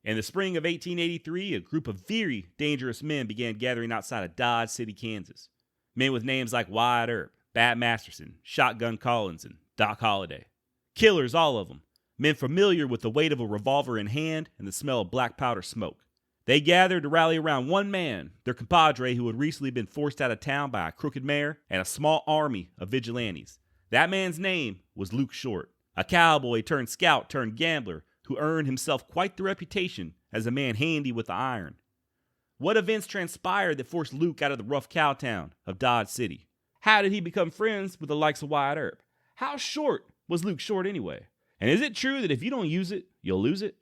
In the spring of 1883, a group of very dangerous men began gathering outside of Dodge City, Kansas. Men with names like Wyatt Earp, Bat Masterson, Shotgun Collins, and Doc Holliday. Killers, all of them. Men familiar with the weight of a revolver in hand and the smell of black powder smoke. They gathered to rally around one man, their compadre who had recently been forced out of town by a crooked mayor and a small army of vigilantes. That man's name was Luke Short, a cowboy turned scout turned gambler who earned himself quite the reputation as a man handy with the iron. What events transpired that forced Luke out of the rough cowtown of Dodge City? How did he become friends with the likes of Wyatt Earp? How short was Luke Short anyway? And is it true that if you don't use it, you'll lose it?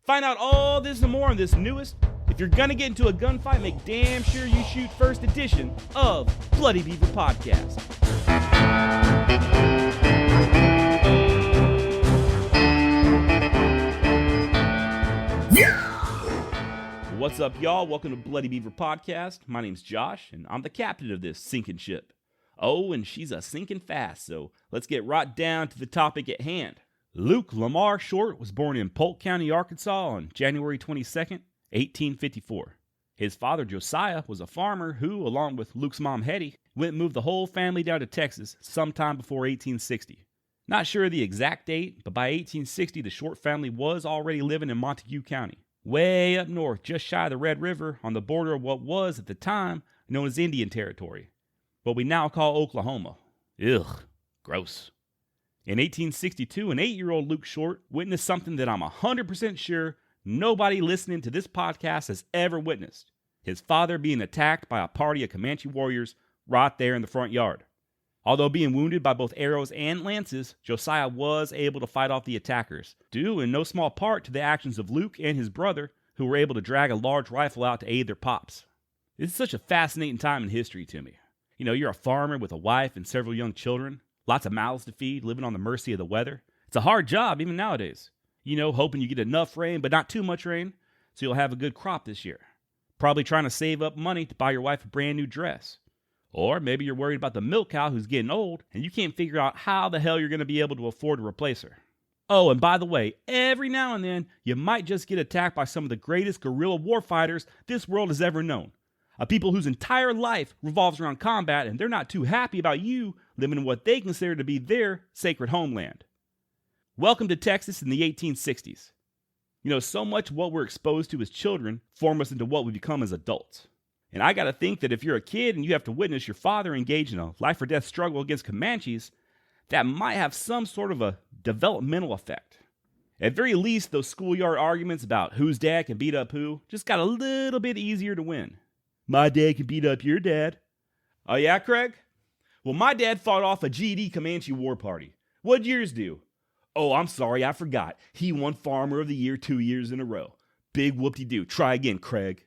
Find out all this and more in this newest, if you're gonna get into a gunfight, make damn sure you shoot first edition of Bloody Beaver Podcast. What's up, y'all? Welcome to Bloody Beaver Podcast. My name's Josh, and I'm the captain of this sinking ship. Oh, and she's a sinking fast, so let's get right down to the topic at hand. Luke Lamar Short was born in Polk County, Arkansas on January 22nd, 1854. His father, Josiah, was a farmer who, along with Luke's mom, Hetty, went and moved the whole family down to Texas sometime before 1860. Not sure of the exact date, but by 1860, the Short family was already living in Montague County, way up north, just shy of the Red River, on the border of what was, at the time, known as Indian Territory, what we now call Oklahoma. Ugh, gross. In 1862, an 8-year-old Luke Short witnessed something that I'm 100% sure nobody listening to this podcast has ever witnessed. His father being attacked by a party of Comanche warriors right there in the front yard. Although being wounded by both arrows and lances, Josiah was able to fight off the attackers, due in no small part to the actions of Luke and his brother, who were able to drag a large rifle out to aid their pops. This is such a fascinating time in history to me. You know, you're a farmer with a wife and several young children, lots of mouths to feed, living on the mercy of the weather. It's a hard job even nowadays. You know, hoping you get enough rain, but not too much rain, so you'll have a good crop this year. Probably trying to save up money to buy your wife a brand new dress. Or maybe you're worried about the milk cow who's getting old, and you can't figure out how the hell you're going to be able to afford to replace her. Oh, and by the way, every now and then, you might just get attacked by some of the greatest guerrilla warfighters this world has ever known. A people whose entire life revolves around combat, and they're not too happy about you living in what they consider to be their sacred homeland. Welcome to Texas in the 1860s. You know, so much of what we're exposed to as children form us into what we become as adults. And I gotta think that if you're a kid and you have to witness your father engage in a life or death struggle against Comanches, that might have some sort of a developmental effect. At very least, those schoolyard arguments about whose dad can beat up who just got a little bit easier to win. My dad can beat up your dad. Oh yeah, Craig? Well, my dad fought off a GD Comanche war party. What'd yours do? Oh, I'm sorry, I forgot. He won Farmer of the Year 2 years in a row. Big whoop-de-doo. Try again, Craig.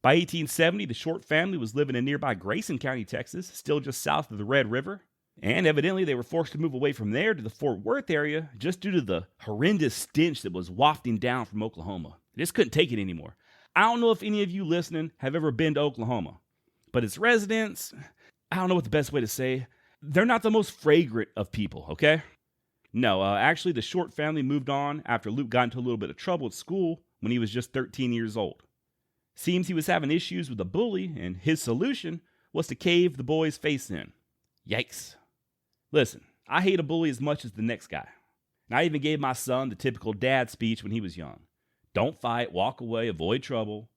By 1870, the Short family was living in nearby Grayson County, Texas, still just south of the Red River. And evidently, they were forced to move away from there to the Fort Worth area just due to the horrendous stench that was wafting down from Oklahoma. They just couldn't take it anymore. I don't know if any of you listening have ever been to Oklahoma, but its residents, I don't know what the best way to say, they're not the most fragrant of people, okay? No, actually, the Short family moved on after Luke got into a little bit of trouble at school when he was just 13 years old. Seems he was having issues with a bully, and his solution was to cave the boy's face in. Yikes. Listen, I hate a bully as much as the next guy. And I even gave my son the typical dad speech when he was young. Don't fight, walk away, avoid trouble.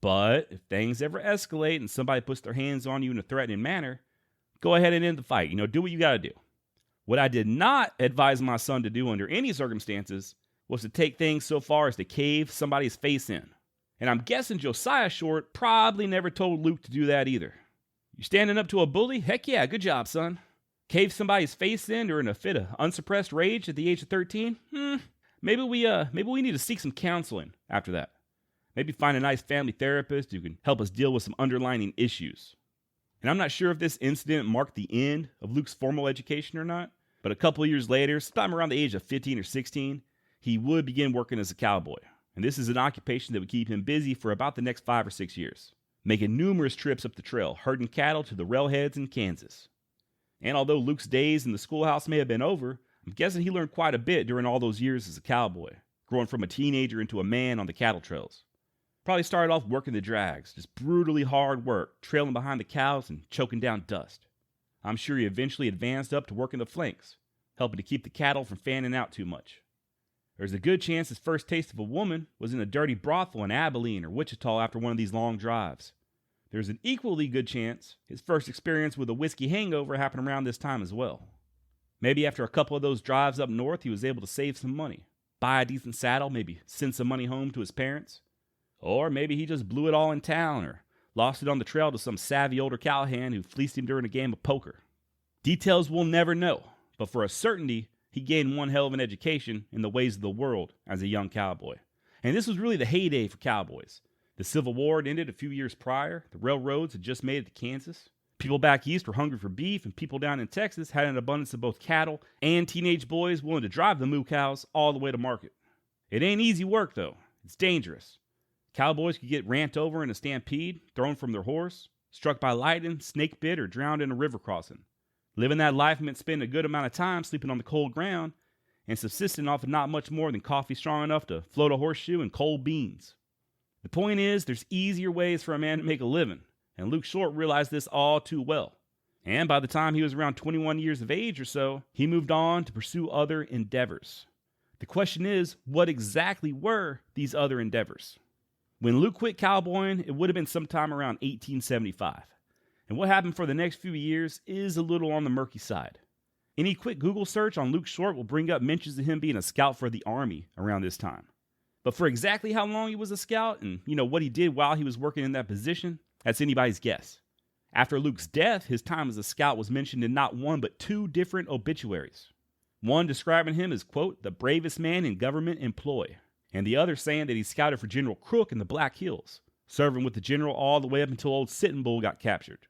But if things ever escalate and somebody puts their hands on you in a threatening manner, go ahead and end the fight. You know, do what you gotta do. What I did not advise my son to do under any circumstances was to take things so far as to cave somebody's face in. And I'm guessing Josiah Short probably never told Luke to do that either. You standing up to a bully? Heck yeah, good job, son. Cave somebody's face in during a fit of unsuppressed rage at the age of 13? Maybe we need to seek some counseling after that. Maybe find a nice family therapist who can help us deal with some underlying issues. And I'm not sure if this incident marked the end of Luke's formal education or not, but a couple of years later, sometime around the age of 15 or 16, he would begin working as a cowboy. And this is an occupation that would keep him busy for about the next 5 or 6 years, making numerous trips up the trail, herding cattle to the railheads in Kansas. And although Luke's days in the schoolhouse may have been over, I'm guessing he learned quite a bit during all those years as a cowboy. growing from a teenager into a man on the cattle trails. Probably started off working the drags, just brutally hard work, trailing behind the cows and choking down dust. I'm sure he eventually advanced up to working the flanks, helping to keep the cattle from fanning out too much. There's a good chance his first taste of a woman was in a dirty brothel in Abilene or Wichita after one of these long drives. There's an equally good chance his first experience with a whiskey hangover happened around this time as well. Maybe after a couple of those drives up north, he was able to save some money, buy a decent saddle, maybe send some money home to his parents. Or maybe he just blew it all in town or lost it on the trail to some savvy older cowhand who fleeced him during a game of poker. Details we'll never know, but for a certainty, he gained one hell of an education in the ways of the world as a young cowboy. And this was really the heyday for cowboys. The Civil War had ended a few years prior, the railroads had just made it to Kansas. People back east were hungry for beef, and people down in Texas had an abundance of both cattle and teenage boys willing to drive the moo cows all the way to market. It ain't easy work, though. It's dangerous. Cowboys could get ran over in a stampede, thrown from their horse, struck by lightning, snake bit, or drowned in a river crossing. Living that life meant spending a good amount of time sleeping on the cold ground and subsisting off of not much more than coffee strong enough to float a horseshoe and cold beans. The point is, there's easier ways for a man to make a living, and Luke Short realized this all too well. And by the time he was around 21 years of age or so, he moved on to pursue other endeavors. The question is, what exactly were these other endeavors? When Luke quit cowboying, it would have been sometime around 1875. And what happened for the next few years is a little on the murky side. Any quick Google search on Luke Short will bring up mentions of him being a scout for the Army around this time. But for exactly how long he was a scout and, what he did while he was working in that position, that's anybody's guess. After Luke's death, his time as a scout was mentioned in not one but two different obituaries. One describing him as, quote, the bravest man in government employ, and the other saying that he scouted for General Crook in the Black Hills, serving with the general all the way up until old Sitting Bull got captured.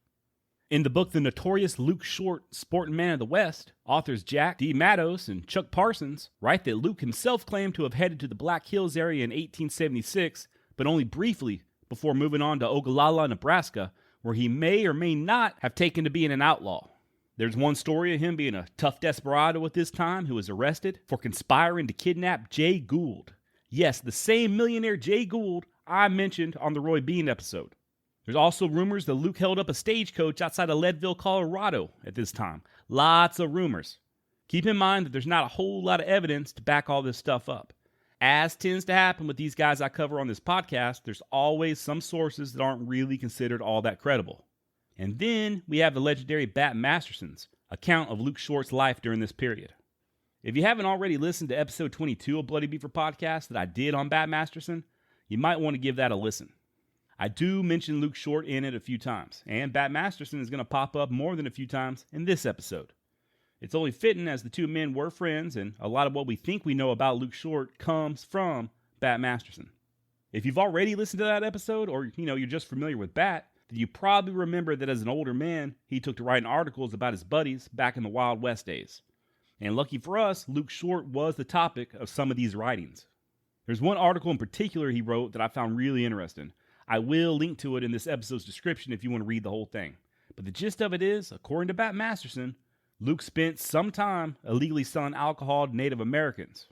In the book The Notorious Luke Short, Sporting Man of the West, authors Jack D. Mattos and Chuck Parsons write that Luke himself claimed to have headed to the Black Hills area in 1876, but only briefly before moving on to Ogallala, Nebraska, where he may or may not have taken to being an outlaw. There's one story of him being a tough desperado at this time who was arrested for conspiring to kidnap Jay Gould. Yes, the same millionaire Jay Gould I mentioned on the Roy Bean episode. There's also rumors that Luke held up a stagecoach outside of Leadville, Colorado at this time. Lots of rumors. Keep in mind that there's not a whole lot of evidence to back all this stuff up. As tends to happen with these guys I cover on this podcast, there's always some sources that aren't really considered all that credible. And then we have the legendary Bat Masterson's account of Luke Short's life during this period. If you haven't already listened to episode 22 of Bloody Beaver Podcast that I did on Bat Masterson, you might want to give that a listen. I do mention Luke Short in it a few times, and Bat Masterson is going to pop up more than a few times in this episode. It's only fitting as the two men were friends, and a lot of what we think we know about Luke Short comes from Bat Masterson. If you've already listened to that episode, or you're just familiar with Bat, then you probably remember that as an older man, he took to writing articles about his buddies back in the Wild West days. And lucky for us, Luke Short was the topic of some of these writings. There's one article in particular he wrote that I found really interesting. I will link to it in this episode's description if you want to read the whole thing. But the gist of it is, according to Bat Masterson, Luke spent some time illegally selling alcohol to Native Americans.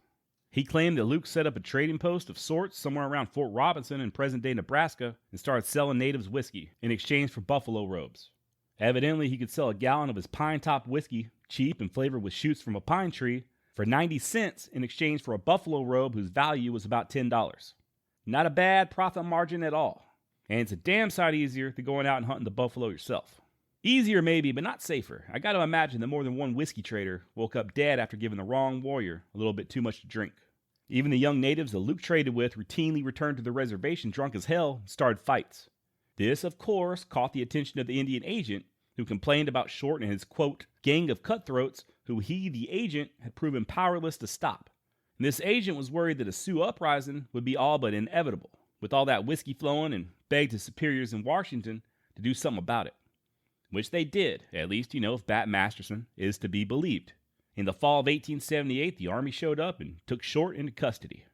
He claimed that Luke set up a trading post of sorts somewhere around Fort Robinson in present-day Nebraska and started selling natives whiskey in exchange for buffalo robes. Evidently, he could sell a gallon of his pine top whiskey, cheap and flavored with shoots from a pine tree, for 90 cents in exchange for a buffalo robe whose value was about $10. Not a bad profit margin at all. And it's a damn sight easier than going out and hunting the buffalo yourself. Easier maybe, but not safer. I got to imagine that more than one whiskey trader woke up dead after giving the wrong warrior a little bit too much to drink. Even the young natives that Luke traded with routinely returned to the reservation drunk as hell and started fights. This, of course, caught the attention of the Indian agent, who complained about Short and his, quote, gang of cutthroats who he, the agent, had proven powerless to stop. And this agent was worried that a Sioux uprising would be all but inevitable, with all that whiskey flowing, and begged his superiors in Washington to do something about it. Which they did, at least, if Bat Masterson is to be believed. In the fall of 1878, the army showed up and took Short into custody.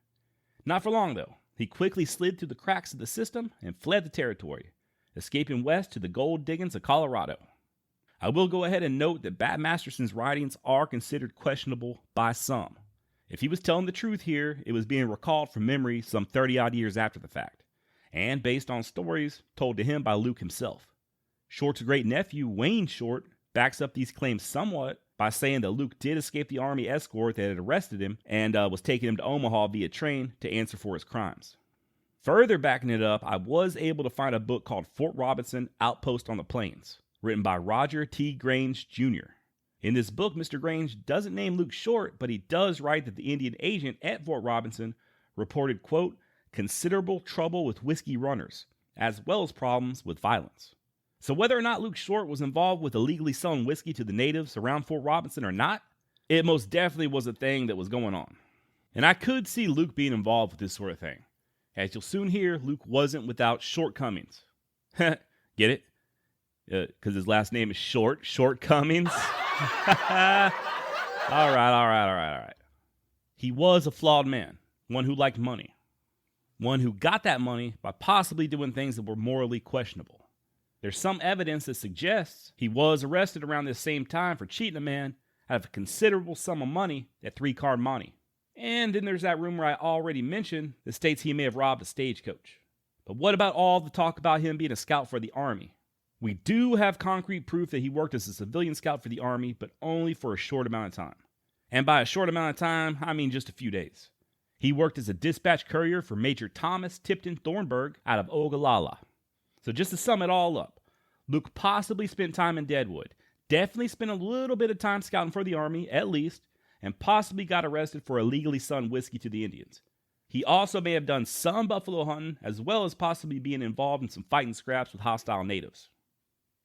Not for long, though. He quickly slid through the cracks of the system and fled the territory, escaping west to the gold diggings of Colorado. I will go ahead and note that Bat Masterson's writings are considered questionable by some. If he was telling the truth here, it was being recalled from memory some 30-odd years after the fact, and based on stories told to him by Luke himself. Short's great-nephew, Wayne Short, backs up these claims somewhat by saying that Luke did escape the Army escort that had arrested him and was taking him to Omaha via train to answer for his crimes. Further backing it up, I was able to find a book called Fort Robinson, Outpost on the Plains, written by Roger T. Grange, Jr. In this book, Mr. Grange doesn't name Luke Short, but he does write that the Indian agent at Fort Robinson reported, quote, considerable trouble with whiskey runners, as well as problems with violence. So whether or not Luke Short was involved with illegally selling whiskey to the natives around Fort Robinson or not, it most definitely was a thing that was going on. And I could see Luke being involved with this sort of thing. As you'll soon hear, Luke wasn't without shortcomings. Get it? Because his last name is Short. Shortcomings. All right. He was a flawed man, one who liked money, one who got that money by possibly doing things that were morally questionable. There's some evidence that suggests he was arrested around this same time for cheating a man out of a considerable sum of money at 3-card money. And then there's that rumor I already mentioned that states he may have robbed a stagecoach. But what about all the talk about him being a scout for the Army? We do have concrete proof that he worked as a civilian scout for the Army, but only for a short amount of time. And by a short amount of time, I mean just a few days. He worked as a dispatch courier for Major Thomas Tipton Thornburg out of Ogallala. So just to sum it all up, Luke possibly spent time in Deadwood, definitely spent a little bit of time scouting for the Army, at least, and possibly got arrested for illegally selling whiskey to the Indians. He also may have done some buffalo hunting, as well as possibly being involved in some fighting scraps with hostile natives.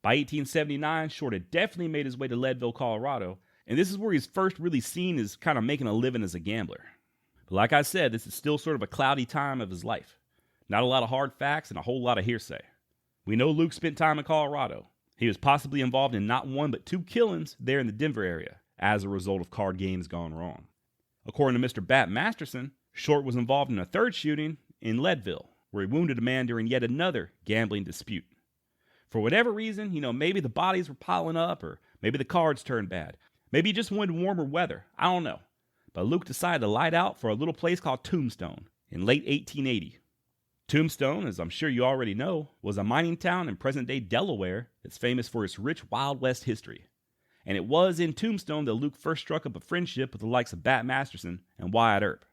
By 1879, Short had definitely made his way to Leadville, Colorado, and this is where he's first really seen as kind of making a living as a gambler. But like I said, this is still sort of a cloudy time of his life. Not a lot of hard facts and a whole lot of hearsay. We know Luke spent time in Colorado. He was possibly involved in not one but 2 killings there in the Denver area as a result of card games gone wrong. According to Mr. Bat Masterson, Short was involved in a 3rd shooting in Leadville, where he wounded a man during yet another gambling dispute. For whatever reason, maybe the bodies were piling up, or maybe the cards turned bad. Maybe he just wanted warmer weather. I don't know. But Luke decided to light out for a little place called Tombstone in late 1880. Tombstone, as I'm sure you already know, was a mining town in present-day Delaware that's famous for its rich Wild West history. And it was in Tombstone that Luke first struck up a friendship with the likes of Bat Masterson and Wyatt Earp.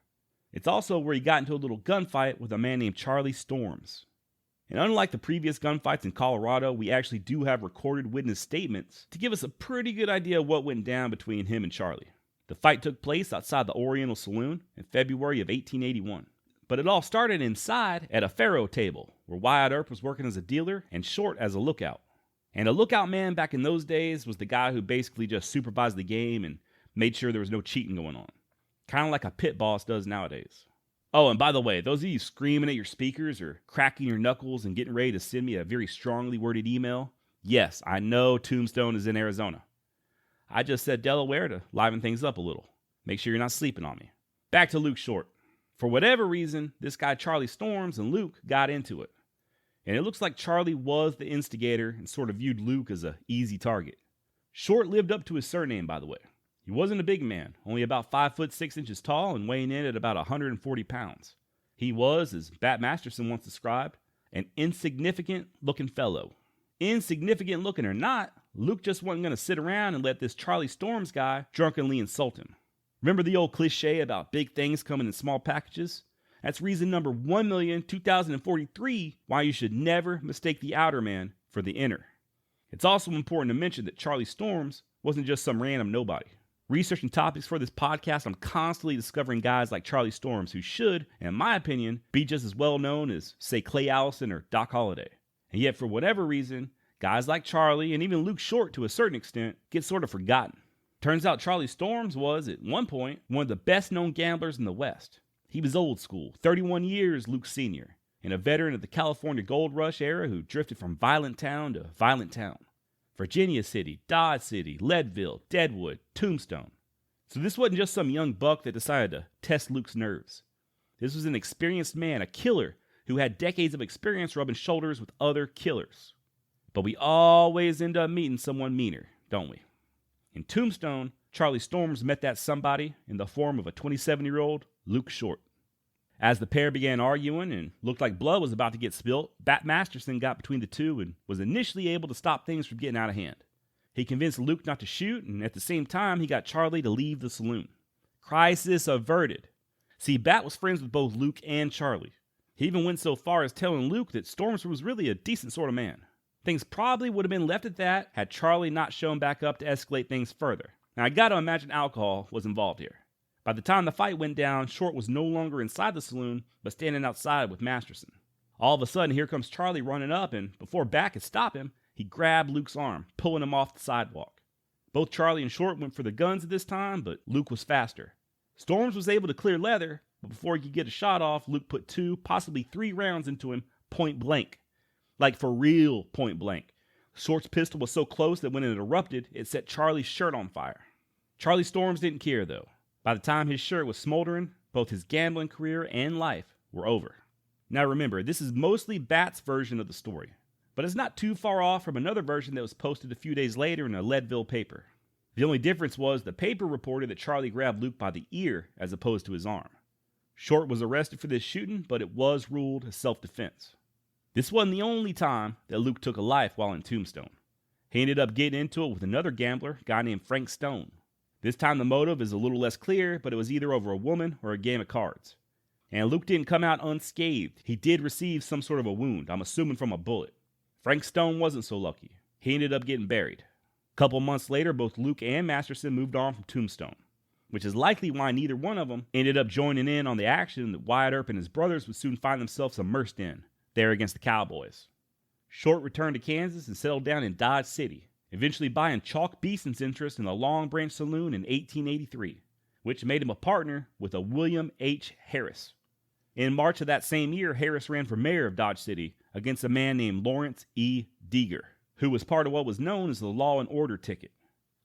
It's also where he got into a little gunfight with a man named Charlie Storms. And unlike the previous gunfights in Colorado, we actually do have recorded witness statements to give us a pretty good idea of what went down between him and Charlie. The fight took place outside the Oriental Saloon in February of 1881. But it all started inside at a faro table, where Wyatt Earp was working as a dealer and Short as a lookout. And a lookout man back in those days was the guy who basically just supervised the game and made sure there was no cheating going on. Kind of like a pit boss does nowadays. Oh, and by the way, those of you screaming at your speakers or cracking your knuckles and getting ready to send me a very strongly worded email, yes, I know Tombstone is in Arizona. I just said Delaware to liven things up a little. Make sure you're not sleeping on me. Back to Luke Short. For whatever reason, this guy Charlie Storms and Luke got into it. And it looks like Charlie was the instigator and sort of viewed Luke as an easy target. Short lived up to his surname, by the way. He wasn't a big man, only about 5 foot 6 inches tall and weighing in at about 140 pounds. He was, as Bat Masterson once described, an insignificant looking fellow. Insignificant looking or not, Luke just wasn't going to sit around and let this Charlie Storms guy drunkenly insult him. Remember the old cliche about big things coming in small packages? That's reason number 1,2043 why you should never mistake the outer man for the inner. It's also important to mention that Charlie Storms wasn't just some random nobody. Researching topics for this podcast, I'm constantly discovering guys like Charlie Storms who should, in my opinion, be just as well known as, say, Clay Allison or Doc Holliday. And yet, for whatever reason, guys like Charlie and even Luke Short to a certain extent get sort of forgotten. Turns out Charlie Storms was, at one point, one of the best-known gamblers in the West. He was old school, 31 years Luke Sr., and a veteran of the California Gold Rush era who drifted from violent town to violent town. Virginia City, Dodge City, Leadville, Deadwood, Tombstone. So this wasn't just some young buck that decided to test Luke's nerves. This was an experienced man, a killer, who had decades of experience rubbing shoulders with other killers. But we always end up meeting someone meaner, don't we? In Tombstone, Charlie Storms met that somebody in the form of a 27-year-old Luke Short. As the pair began arguing and looked like blood was about to get spilt, Bat Masterson got between the two and was initially able to stop things from getting out of hand. He convinced Luke not to shoot, and at the same time, he got Charlie to leave the saloon. Crisis averted. See, Bat was friends with both Luke and Charlie. He even went so far as telling Luke that Storms was really a decent sort of man. Things probably would have been left at that had Charlie not shown back up to escalate things further. Now, I gotta imagine alcohol was involved here. By the time the fight went down, Short was no longer inside the saloon, but standing outside with Masterson. All of a sudden, here comes Charlie running up, and before Bat could stop him, he grabbed Luke's arm, pulling him off the sidewalk. Both Charlie and Short went for the guns at this time, but Luke was faster. Storms was able to clear leather, but before he could get a shot off, Luke put 2, possibly 3 rounds into him point blank. Like for real point blank. Short's pistol was so close that when it erupted, it set Charlie's shirt on fire. Charlie Storms didn't care though. By the time his shirt was smoldering, both his gambling career and life were over. Now remember, this is mostly Bat's version of the story, but it's not too far off from another version that was posted a few days later in a Leadville paper. The only difference was the paper reported that Charlie grabbed Luke by the ear as opposed to his arm. Short was arrested for this shooting, but it was ruled as self-defense. This wasn't the only time that Luke took a life while in Tombstone. He ended up getting into it with another gambler, a guy named Frank Stone. This time the motive is a little less clear, but it was either over a woman or a game of cards. And Luke didn't come out unscathed. He did receive some sort of a wound, I'm assuming from a bullet. Frank Stone wasn't so lucky. He ended up getting buried. A couple months later, both Luke and Masterson moved on from Tombstone, which is likely why neither one of them ended up joining in on the action that Wyatt Earp and his brothers would soon find themselves immersed in, there against the Cowboys. Short returned to Kansas and settled down in Dodge City, eventually buying Chalk Beeson's interest in the Long Branch Saloon in 1883, which made him a partner with a William H. Harris. In March of that same year, Harris ran for mayor of Dodge City against a man named Lawrence E. Deeger, who was part of what was known as the Law and Order ticket.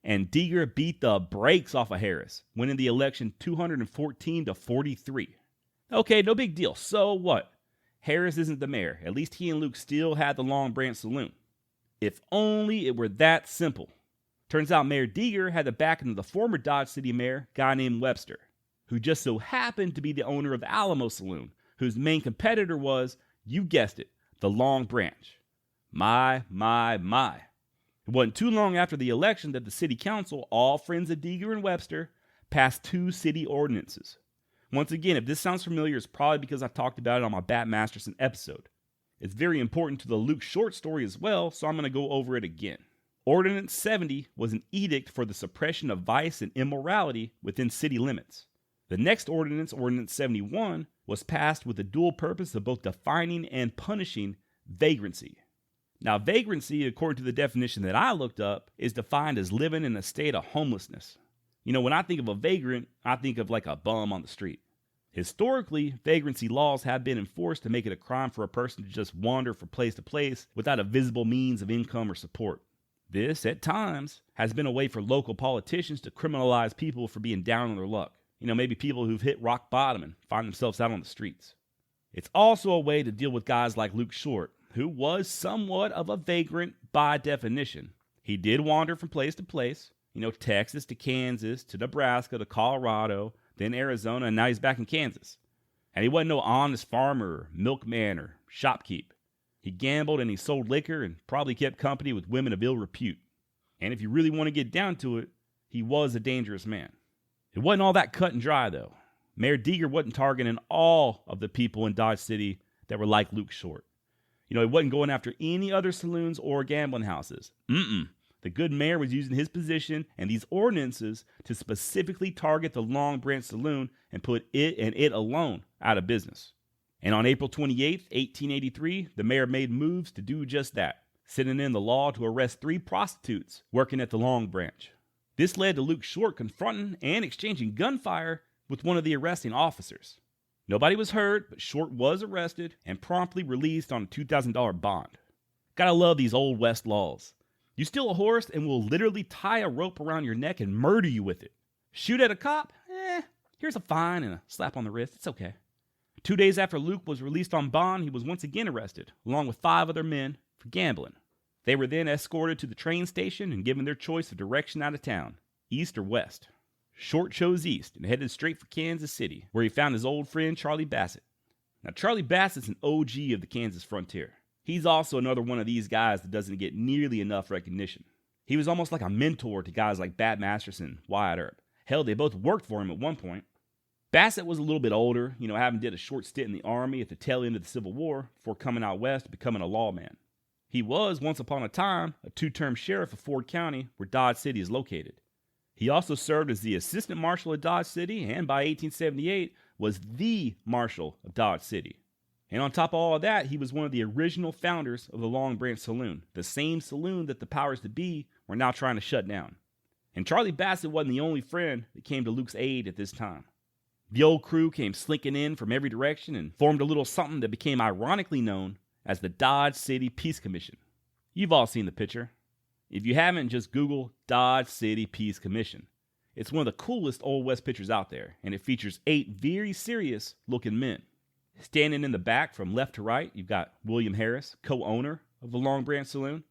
And Deeger beat the brakes off of Harris, winning the election 214-43. Okay, no big deal. So what? Harris isn't the mayor. At least he and Luke still had the Long Branch Saloon. If only it were that simple. Turns out Mayor Deeger had the backing of the former Dodge City mayor, a guy named Webster, who just so happened to be the owner of the Alamo Saloon, whose main competitor was, you guessed it, the Long Branch. My. It wasn't too long after the election that the city council, all friends of Deeger and Webster, passed 2 city ordinances. Once again, if this sounds familiar, it's probably because I've talked about it on my Bat Masterson episode. It's very important to the Luke Short story as well, so I'm going to go over it again. Ordinance 70 was an edict for the suppression of vice and immorality within city limits. The next ordinance, Ordinance 71, was passed with the dual purpose of both defining and punishing vagrancy. Now, vagrancy, according to the definition that I looked up, is defined as living in a state of homelessness. You know, when I think of a vagrant, I think of like a bum on the street. Historically, vagrancy laws have been enforced to make it a crime for a person to just wander from place to place without a visible means of income or support. This, at times, has been a way for local politicians to criminalize people for being down on their luck. You know, maybe people who've hit rock bottom and find themselves out on the streets. It's also a way to deal with guys like Luke Short, who was somewhat of a vagrant by definition. He did wander from place to place, Texas to Kansas to Nebraska to Colorado, then Arizona, and now he's back in Kansas. And he wasn't no honest farmer or milkman or shopkeep. He gambled and he sold liquor and probably kept company with women of ill repute. And if you really want to get down to it, he was a dangerous man. It wasn't all that cut and dry, though. Mayor Deeger wasn't targeting all of the people in Dodge City that were like Luke Short. He wasn't going after any other saloons or gambling houses. The good mayor was using his position and these ordinances to specifically target the Long Branch Saloon and put it and it alone out of business. And on April 28, 1883, the mayor made moves to do just that, sending in the law to arrest 3 prostitutes working at the Long Branch. This led to Luke Short confronting and exchanging gunfire with one of the arresting officers. Nobody was hurt, but Short was arrested and promptly released on a $2,000 bond. Gotta love these Old West laws. You steal a horse and we'll literally tie a rope around your neck and murder you with it. Shoot at a cop? Here's a fine and a slap on the wrist. It's okay. 2 days after Luke was released on bond, he was once again arrested, along with 5 other men, for gambling. They were then escorted to the train station and given their choice of direction out of town, east or west? Short chose east and headed straight for Kansas City, where he found his old friend Charlie Bassett. Now, Charlie Bassett's an OG of the Kansas frontier. He's also another one of these guys that doesn't get nearly enough recognition. He was almost like a mentor to guys like Bat Masterson, Wyatt Earp. Hell, they both worked for him at one point. Bassett was a little bit older, having did a short stint in the Army at the tail end of the Civil War before coming out west and becoming a lawman. He was, once upon a time, a 2-term sheriff of Ford County, where Dodge City is located. He also served as the assistant marshal of Dodge City, and by 1878 was the marshal of Dodge City. And on top of all of that, he was one of the original founders of the Long Branch Saloon, the same saloon that the powers that be were now trying to shut down. And Charlie Bassett wasn't the only friend that came to Luke's aid at this time. The old crew came slinking in from every direction and formed a little something that became ironically known as the Dodge City Peace Commission. You've all seen the picture. If you haven't, just Google Dodge City Peace Commission. It's one of the coolest Old West pictures out there, and it features 8 very serious-looking men. Standing in the back from left to right, you've got William Harris, co-owner of the Long Branch Saloon.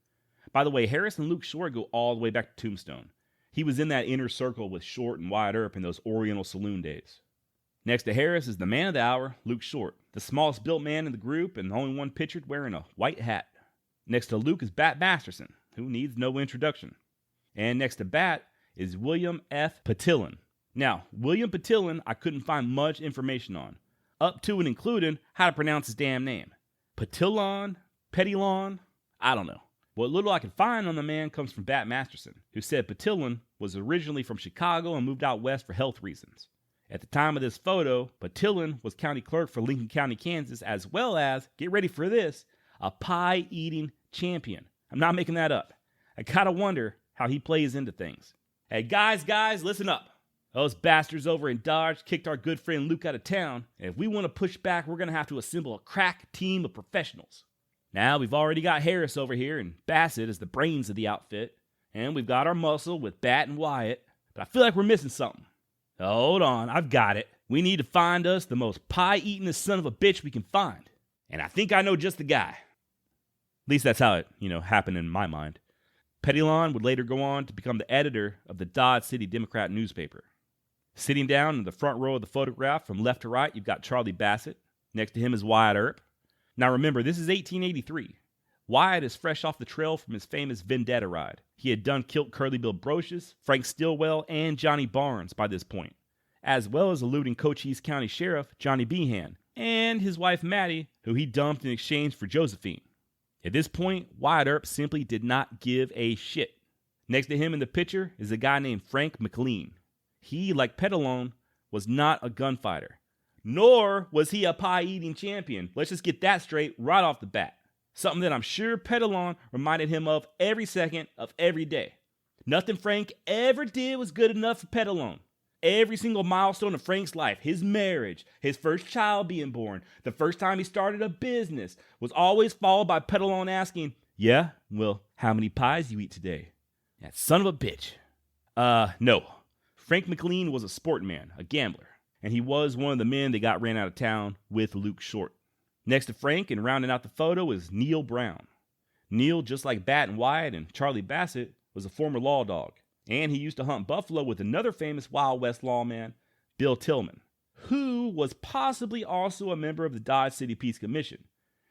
By the way, Harris and Luke Short go all the way back to Tombstone. He was in that inner circle with Short and Wyatt Earp in those Oriental Saloon days. Next to Harris is the man of the hour, Luke Short, the smallest built man in the group and the only one pictured wearing a white hat. Next to Luke is Bat Masterson, who needs no introduction. And next to Bat is William F. Petillon. Now, William Petillon I couldn't find much information on, up to and including how to pronounce his damn name. Petillon? I don't know. What little I could find on the man comes from Bat Masterson, who said Petillon was originally from Chicago and moved out west for health reasons. At the time of this photo, Petillon was county clerk for Lincoln County, Kansas, as well as, get ready for this, a pie-eating champion. I'm not making that up. I gotta wonder how he plays into things. Hey, guys, listen up. Those bastards over in Dodge kicked our good friend Luke out of town, and if we want to push back, we're going to have to assemble a crack team of professionals. Now, we've already got Harris over here, and Bassett is the brains of the outfit, and we've got our muscle with Bat and Wyatt, but I feel like we're missing something. Hold on, I've got it. We need to find us the most pie-eatingest son of a bitch we can find, and I think I know just the guy. At least that's how it, happened in my mind. Petillon would later go on to become the editor of the Dodge City Democrat newspaper. Sitting down in the front row of the photograph from left to right, you've got Charlie Bassett. Next to him is Wyatt Earp. Now remember, this is 1883. Wyatt is fresh off the trail from his famous Vendetta ride. He had done killed Curly Bill Brocious, Frank Stillwell, and Johnny Barnes by this point, as well as eluding Cochise County Sheriff Johnny Behan and his wife Mattie, who he dumped in exchange for Josephine. At this point, Wyatt Earp simply did not give a shit. Next to him in the picture is a guy named Frank McLean. He, like Petillon, was not a gunfighter, nor was he a pie-eating champion. Let's just get that straight right off the bat. Something that I'm sure Petillon reminded him of every second of every day. Nothing Frank ever did was good enough for Petillon. Every single milestone of Frank's life, his marriage, his first child being born, the first time he started a business, was always followed by Petillon asking, "Yeah, well, how many pies you eat today?" That son of a bitch. No. Frank McLean was a sportman, a gambler, and he was one of the men that got ran out of town with Luke Short. Next to Frank and rounding out the photo is Neil Brown. Neil, just like Bat and Wyatt and Charlie Bassett, was a former law dog, and he used to hunt buffalo with another famous Wild West lawman, Bill Tillman, who was possibly also a member of the Dodge City Peace Commission.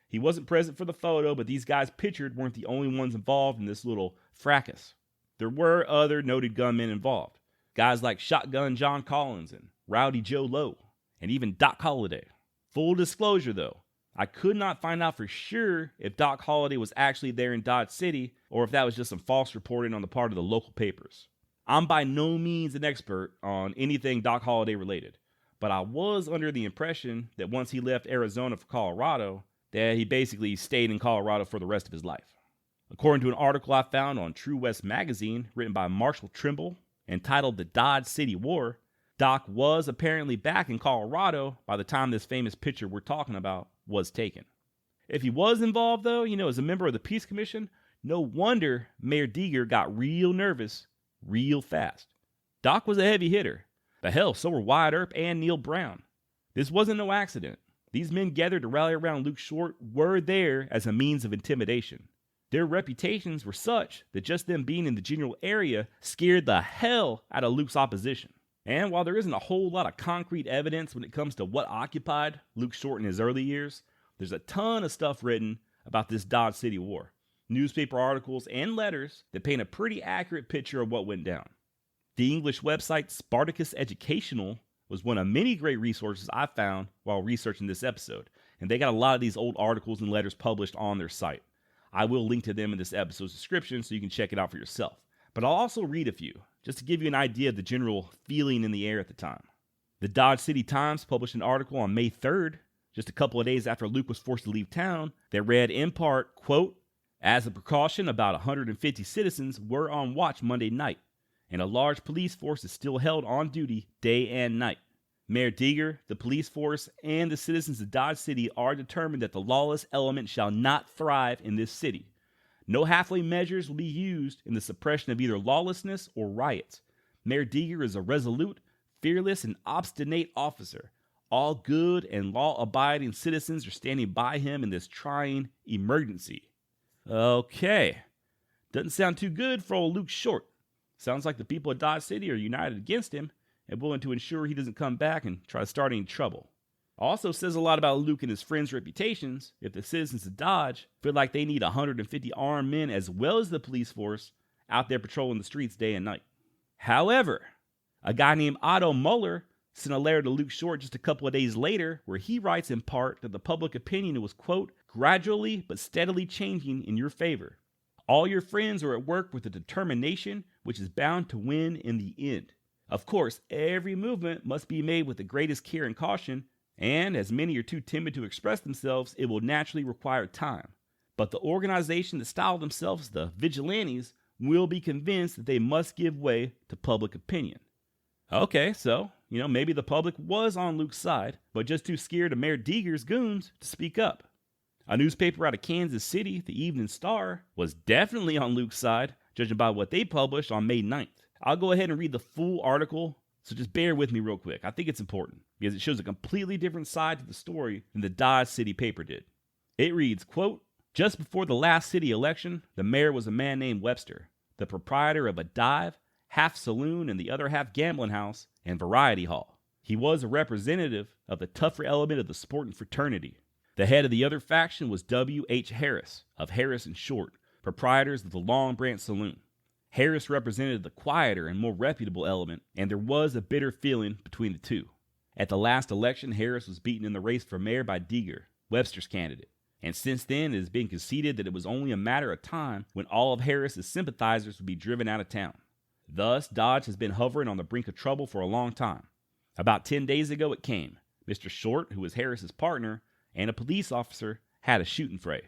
He wasn't present for the photo, but these guys pictured weren't the only ones involved in this little fracas. There were other noted gunmen involved. Guys like Shotgun John Collins and Rowdy Joe Lowe, and even Doc Holliday. Full disclosure though, I could not find out for sure if Doc Holliday was actually there in Dodge City or if that was just some false reporting on the part of the local papers. I'm by no means an expert on anything Doc Holliday related, but I was under the impression that once he left Arizona for Colorado, that he basically stayed in Colorado for the rest of his life. According to an article I found on True West magazine written by Marshall Trimble, entitled The Dodge City War, Doc was apparently back in Colorado by the time this famous picture we're talking about was taken. If he was involved, though, as a member of the Peace Commission, no wonder Mayor Deeger got real nervous real fast. Doc was a heavy hitter, but hell, so were Wyatt Earp and Neil Brown. This wasn't no accident. These men gathered to rally around Luke Short were there as a means of intimidation. Their reputations were such that just them being in the general area scared the hell out of Luke's opposition. And while there isn't a whole lot of concrete evidence when it comes to what occupied Luke Short in his early years, there's a ton of stuff written about this Dodge City War. Newspaper articles and letters that paint a pretty accurate picture of what went down. The English website Spartacus Educational was one of many great resources I found while researching this episode, and they got a lot of these old articles and letters published on their site. I will link to them in this episode's description so you can check it out for yourself. But I'll also read a few, just to give you an idea of the general feeling in the air at the time. The Dodge City Times published an article on May 3rd, just a couple of days after Luke was forced to leave town, that read in part, quote, "As a precaution, about 150 citizens were on watch Monday night, and a large police force is still held on duty day and night. Mayor Deeger, the police force, and the citizens of Dodge City are determined that the lawless element shall not thrive in this city. No halfway measures will be used in the suppression of either lawlessness or riots. Mayor Deeger is a resolute, fearless, and obstinate officer. All good and law-abiding citizens are standing by him in this trying emergency." Okay. Doesn't sound too good for old Luke Short. Sounds like the people of Dodge City are united against him and willing to ensure he doesn't come back and try to start any trouble. Also says a lot about Luke and his friends' reputations if the citizens of Dodge feel like they need 150 armed men as well as the police force out there patrolling the streets day and night. However, a guy named Otto Muller sent a letter to Luke Short just a couple of days later where he writes in part that the public opinion was, quote, "gradually but steadily changing in your favor. All your friends are at work with a determination which is bound to win in the end. Of course, every movement must be made with the greatest care and caution, and as many are too timid to express themselves, it will naturally require time. But the organization that style themselves the Vigilantes will be convinced that they must give way to public opinion." Okay, so, maybe the public was on Luke's side, but just too scared of Mayor Deeger's goons to speak up. A newspaper out of Kansas City, the Evening Star, was definitely on Luke's side, judging by what they published on May 9th. I'll go ahead and read the full article, so just bear with me real quick. I think it's important, because it shows a completely different side to the story than the Dodge City paper did. It reads, quote, "Just before the last city election, the mayor was a man named Webster, the proprietor of a dive, half saloon and the other half gambling house and variety hall. He was a representative of the tougher element of the sporting fraternity. The head of the other faction was W.H. Harris, of Harris and Short, proprietors of the Long Branch Saloon. Harris represented the quieter and more reputable element, and there was a bitter feeling between the two. At the last election, Harris was beaten in the race for mayor by Deeger, Webster's candidate, and since then it has been conceded that it was only a matter of time when all of Harris's sympathizers would be driven out of town. Thus, Dodge has been hovering on the brink of trouble for a long time. About 10 days ago it came. Mr. Short, who was Harris's partner, and a police officer had a shooting fray.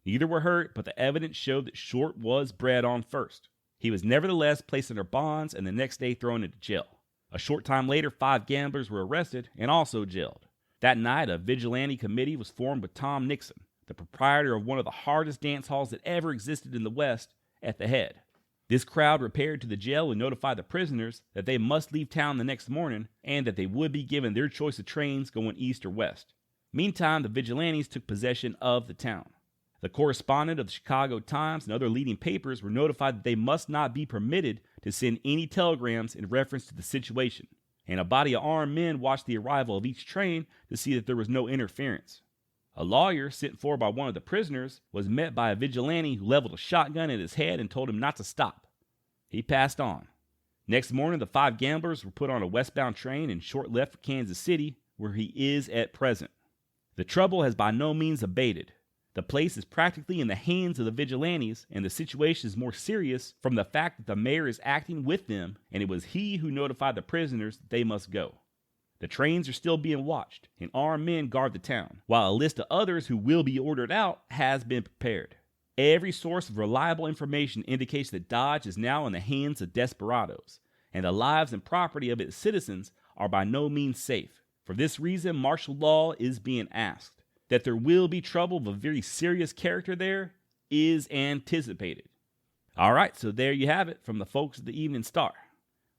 Neither were hurt, but the evidence showed that Short was bred on first. He was nevertheless placed under bonds and the next day thrown into jail. A short time later, 5 gamblers were arrested and also jailed. That night, a vigilante committee was formed with Tom Nixon, the proprietor of one of the hardest dance halls that ever existed in the West, at the head. This crowd repaired to the jail and notified the prisoners that they must leave town the next morning and that they would be given their choice of trains going east or west. Meantime, the vigilantes took possession of the town. The correspondent of the Chicago Times and other leading papers were notified that they must not be permitted to send any telegrams in reference to the situation, and a body of armed men watched the arrival of each train to see that there was no interference. A lawyer sent for by one of the prisoners was met by a vigilante who leveled a shotgun at his head and told him not to stop. He passed on. Next morning, the 5 gamblers were put on a westbound train and Short left for Kansas City, where he is at present. The trouble has by no means abated. The place is practically in the hands of the vigilantes, and the situation is more serious from the fact that the mayor is acting with them, and it was he who notified the prisoners that they must go. The trains are still being watched, and armed men guard the town, while a list of others who will be ordered out has been prepared. Every source of reliable information indicates that Dodge is now in the hands of desperados, and the lives and property of its citizens are by no means safe. For this reason, martial law is being asked. That there will be trouble of a very serious character there is anticipated. All right, so there you have it from the folks at the Evening Star.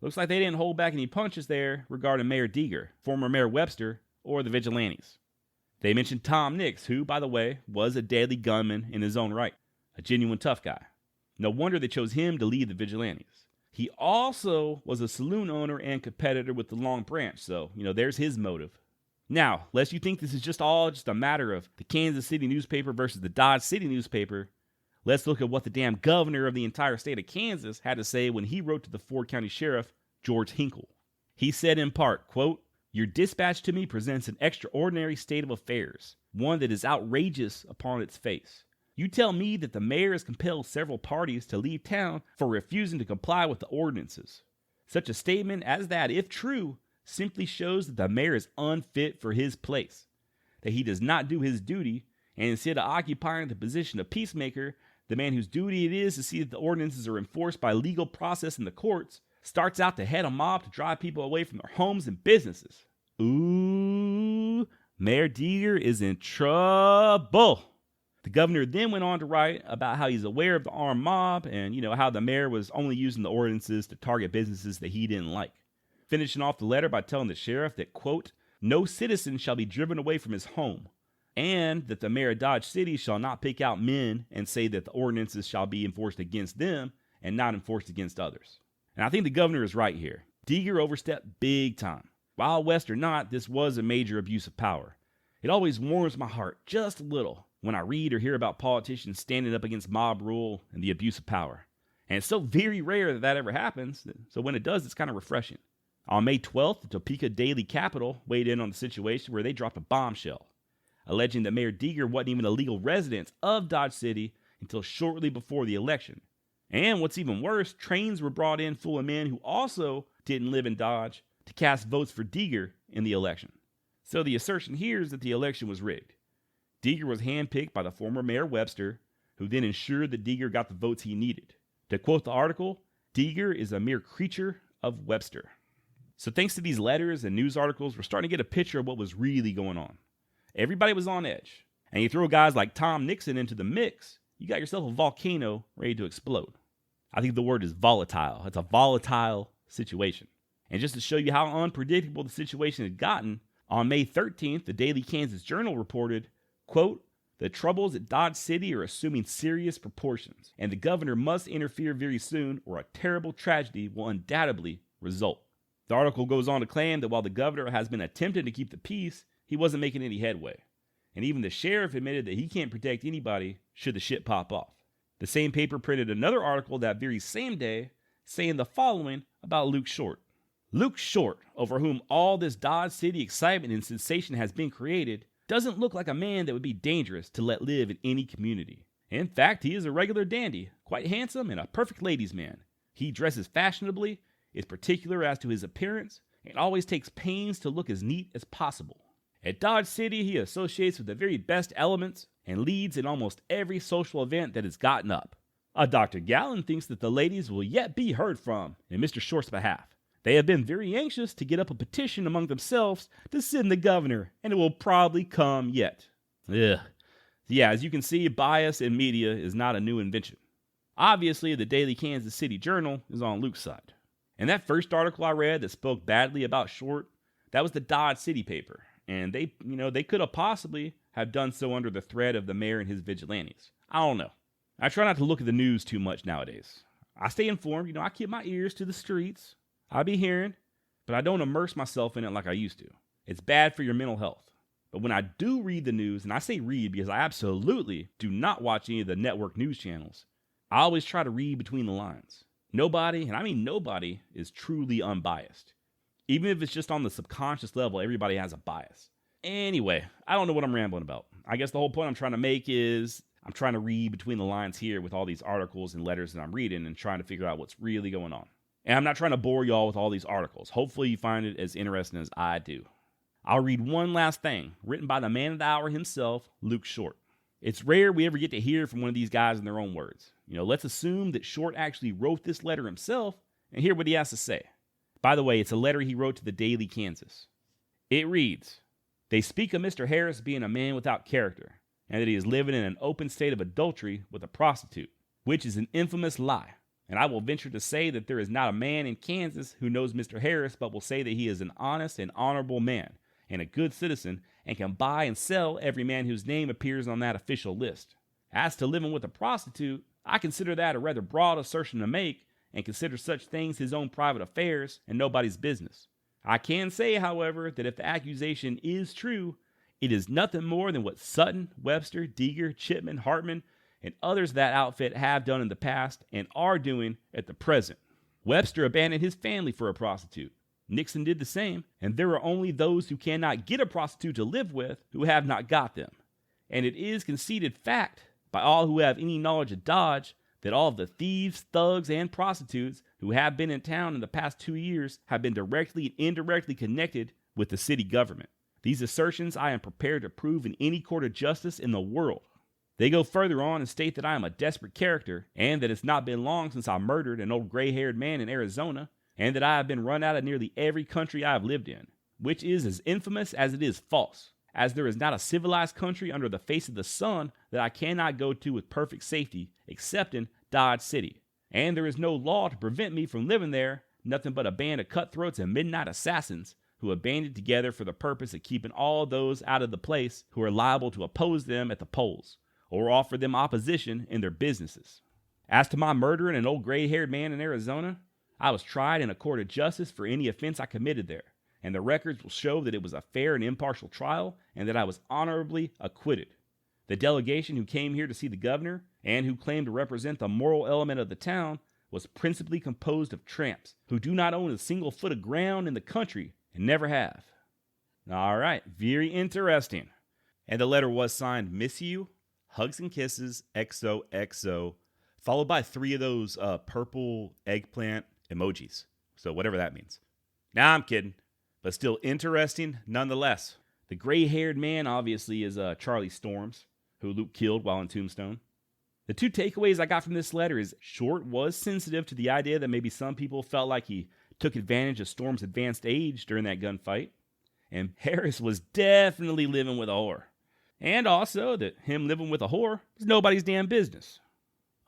Looks like they didn't hold back any punches there regarding Mayor Deeger, former Mayor Webster, or the vigilantes. They mentioned Tom Nix, who, by the way, was a deadly gunman in his own right. a genuine tough guy. No wonder they chose him to lead the Vigilantes. He also was a saloon owner and competitor with the Long Branch, so, there's his motive. Now, lest you think this is just a matter of the Kansas City newspaper versus the Dodge City newspaper, let's look at what the damn governor of the entire state of Kansas had to say when he wrote to the Ford County Sheriff, George Hinkle. He said in part, quote, "Your dispatch to me presents an extraordinary state of affairs, one that is outrageous upon its face. You tell me that the mayor has compelled several parties to leave town for refusing to comply with the ordinances. Such a statement as that, if true, simply shows that the mayor is unfit for his place, that he does not do his duty, and instead of occupying the position of peacemaker, the man whose duty it is to see that the ordinances are enforced by legal process in the courts, starts out to head a mob to drive people away from their homes and businesses." Ooh, Mayor Deeger is in trouble. The governor then went on to write about how he's aware of the armed mob and, how the mayor was only using the ordinances to target businesses that he didn't like. Finishing off the letter by telling the sheriff that, quote, "No citizen shall be driven away from his home, and that the mayor of Dodge City shall not pick out men and say that the ordinances shall be enforced against them and not enforced against others." And I think the governor is right here. Deeger overstepped big time. Wild West or not, this was a major abuse of power. It always warms my heart just a little when I read or hear about politicians standing up against mob rule and the abuse of power. And it's so very rare that ever happens, so when it does, it's kind of refreshing. On May 12th, the Topeka Daily Capital weighed in on the situation where they dropped a bombshell, alleging that Mayor Deeger wasn't even a legal resident of Dodge City until shortly before the election. And what's even worse, trains were brought in full of men who also didn't live in Dodge to cast votes for Deeger in the election. So the assertion here is that the election was rigged. Deeger was handpicked by the former Mayor Webster, who then ensured that Deeger got the votes he needed. To quote the article, "Deeger is a mere creature of Webster." So thanks to these letters and news articles, we're starting to get a picture of what was really going on. Everybody was on edge. And you throw guys like Tom Nixon into the mix, you got yourself a volcano ready to explode. I think the word is volatile. It's a volatile situation. And just to show you how unpredictable the situation had gotten, on May 13th, the Daily Kansas Journal reported, quote, "The troubles at Dodge City are assuming serious proportions, and the governor must interfere very soon or a terrible tragedy will undoubtedly result." The article goes on to claim that while the governor has been attempting to keep the peace, he wasn't making any headway. And even the sheriff admitted that he can't protect anybody should the shit pop off. The same paper printed another article that very same day saying the following about Luke Short. Luke Short, over whom all this Dodge City excitement and sensation has been created, doesn't look like a man that would be dangerous to let live in any community. In fact, he is a regular dandy, quite handsome and a perfect ladies' man. He dresses fashionably, is particular as to his appearance, and always takes pains to look as neat as possible. At Dodge City, he associates with the very best elements and leads in almost every social event that has gotten up. Dr. Gallen thinks that the ladies will yet be heard from in Mr. Short's behalf. They have been very anxious to get up a petition among themselves to send the governor, and it will probably come yet. Ugh. Yeah, as you can see, bias in media is not a new invention. Obviously, the Daily Kansas City Journal is on Luke's side. And that first article I read that spoke badly about Short, that was the Dodge City paper. And they could have possibly have done so under the threat of the mayor and his vigilantes. I don't know. I try not to look at the news too much nowadays. I stay informed, I keep my ears to the streets. I be hearing, but I don't immerse myself in it like I used to. It's bad for your mental health. But when I do read the news, and I say read because I absolutely do not watch any of the network news channels, I always try to read between the lines. Nobody, and I mean nobody, is truly unbiased. Even if it's just on the subconscious level, everybody has a bias. Anyway, I don't know what I'm rambling about. I guess the whole point I'm trying to make is I'm trying to read between the lines here with all these articles and letters that I'm reading and trying to figure out what's really going on. And I'm not trying to bore y'all with all these articles. Hopefully you find it as interesting as I do. I'll read one last thing, written by the man of the hour himself, Luke Short. It's rare we ever get to hear from one of these guys in their own words. Let's assume that Short actually wrote this letter himself and hear what he has to say. By the way, it's a letter he wrote to the Daily Kansas. It reads, "They speak of Mr. Harris being a man without character, and that he is living in an open state of adultery with a prostitute, which is an infamous lie. And I will venture to say that there is not a man in Kansas who knows Mr. Harris but will say that he is an honest and honorable man and a good citizen and can buy and sell every man whose name appears on that official list. As to living with a prostitute, I consider that a rather broad assertion to make and consider such things his own private affairs and nobody's business. I can say, however, that if the accusation is true, it is nothing more than what Sutton, Webster, Deeger, Chipman, Hartman, and others of that outfit have done in the past and are doing at the present. Webster abandoned his family for a prostitute. Nixon did the same, and there are only those who cannot get a prostitute to live with who have not got them. And it is conceded fact by all who have any knowledge of Dodge that all of the thieves, thugs, and prostitutes who have been in town in the past 2 years have been directly and indirectly connected with the city government. These assertions I am prepared to prove in any court of justice in the world. They go further on and state that I am a desperate character, and that it's not been long since I murdered an old gray-haired man in Arizona, and that I have been run out of nearly every country I have lived in, which is as infamous as it is false, as there is not a civilized country under the face of the sun that I cannot go to with perfect safety, excepting Dodge City. And there is no law to prevent me from living there, nothing but a band of cutthroats and midnight assassins who have banded together for the purpose of keeping all those out of the place who are liable to oppose them at the polls, or offer them opposition in their businesses. As to my murdering an old gray-haired man in Arizona, I was tried in a court of justice for any offense I committed there, and the records will show that it was a fair and impartial trial, and that I was honorably acquitted. The delegation who came here to see the governor, and who claimed to represent the moral element of the town, was principally composed of tramps who do not own a single foot of ground in the country and never have. All right, very interesting. And the letter was signed, Miss You, Hugs and Kisses, XOXO, followed by 3 of those purple eggplant emojis. So whatever that means. Nah, I'm kidding. But still interesting nonetheless. The gray-haired man obviously is Charlie Storms, who Luke killed while in Tombstone. The 2 takeaways I got from this letter is Short was sensitive to the idea that maybe some people felt like he took advantage of Storm's advanced age during that gunfight. And Harris was definitely living with a whore. And also that him living with a whore is nobody's damn business.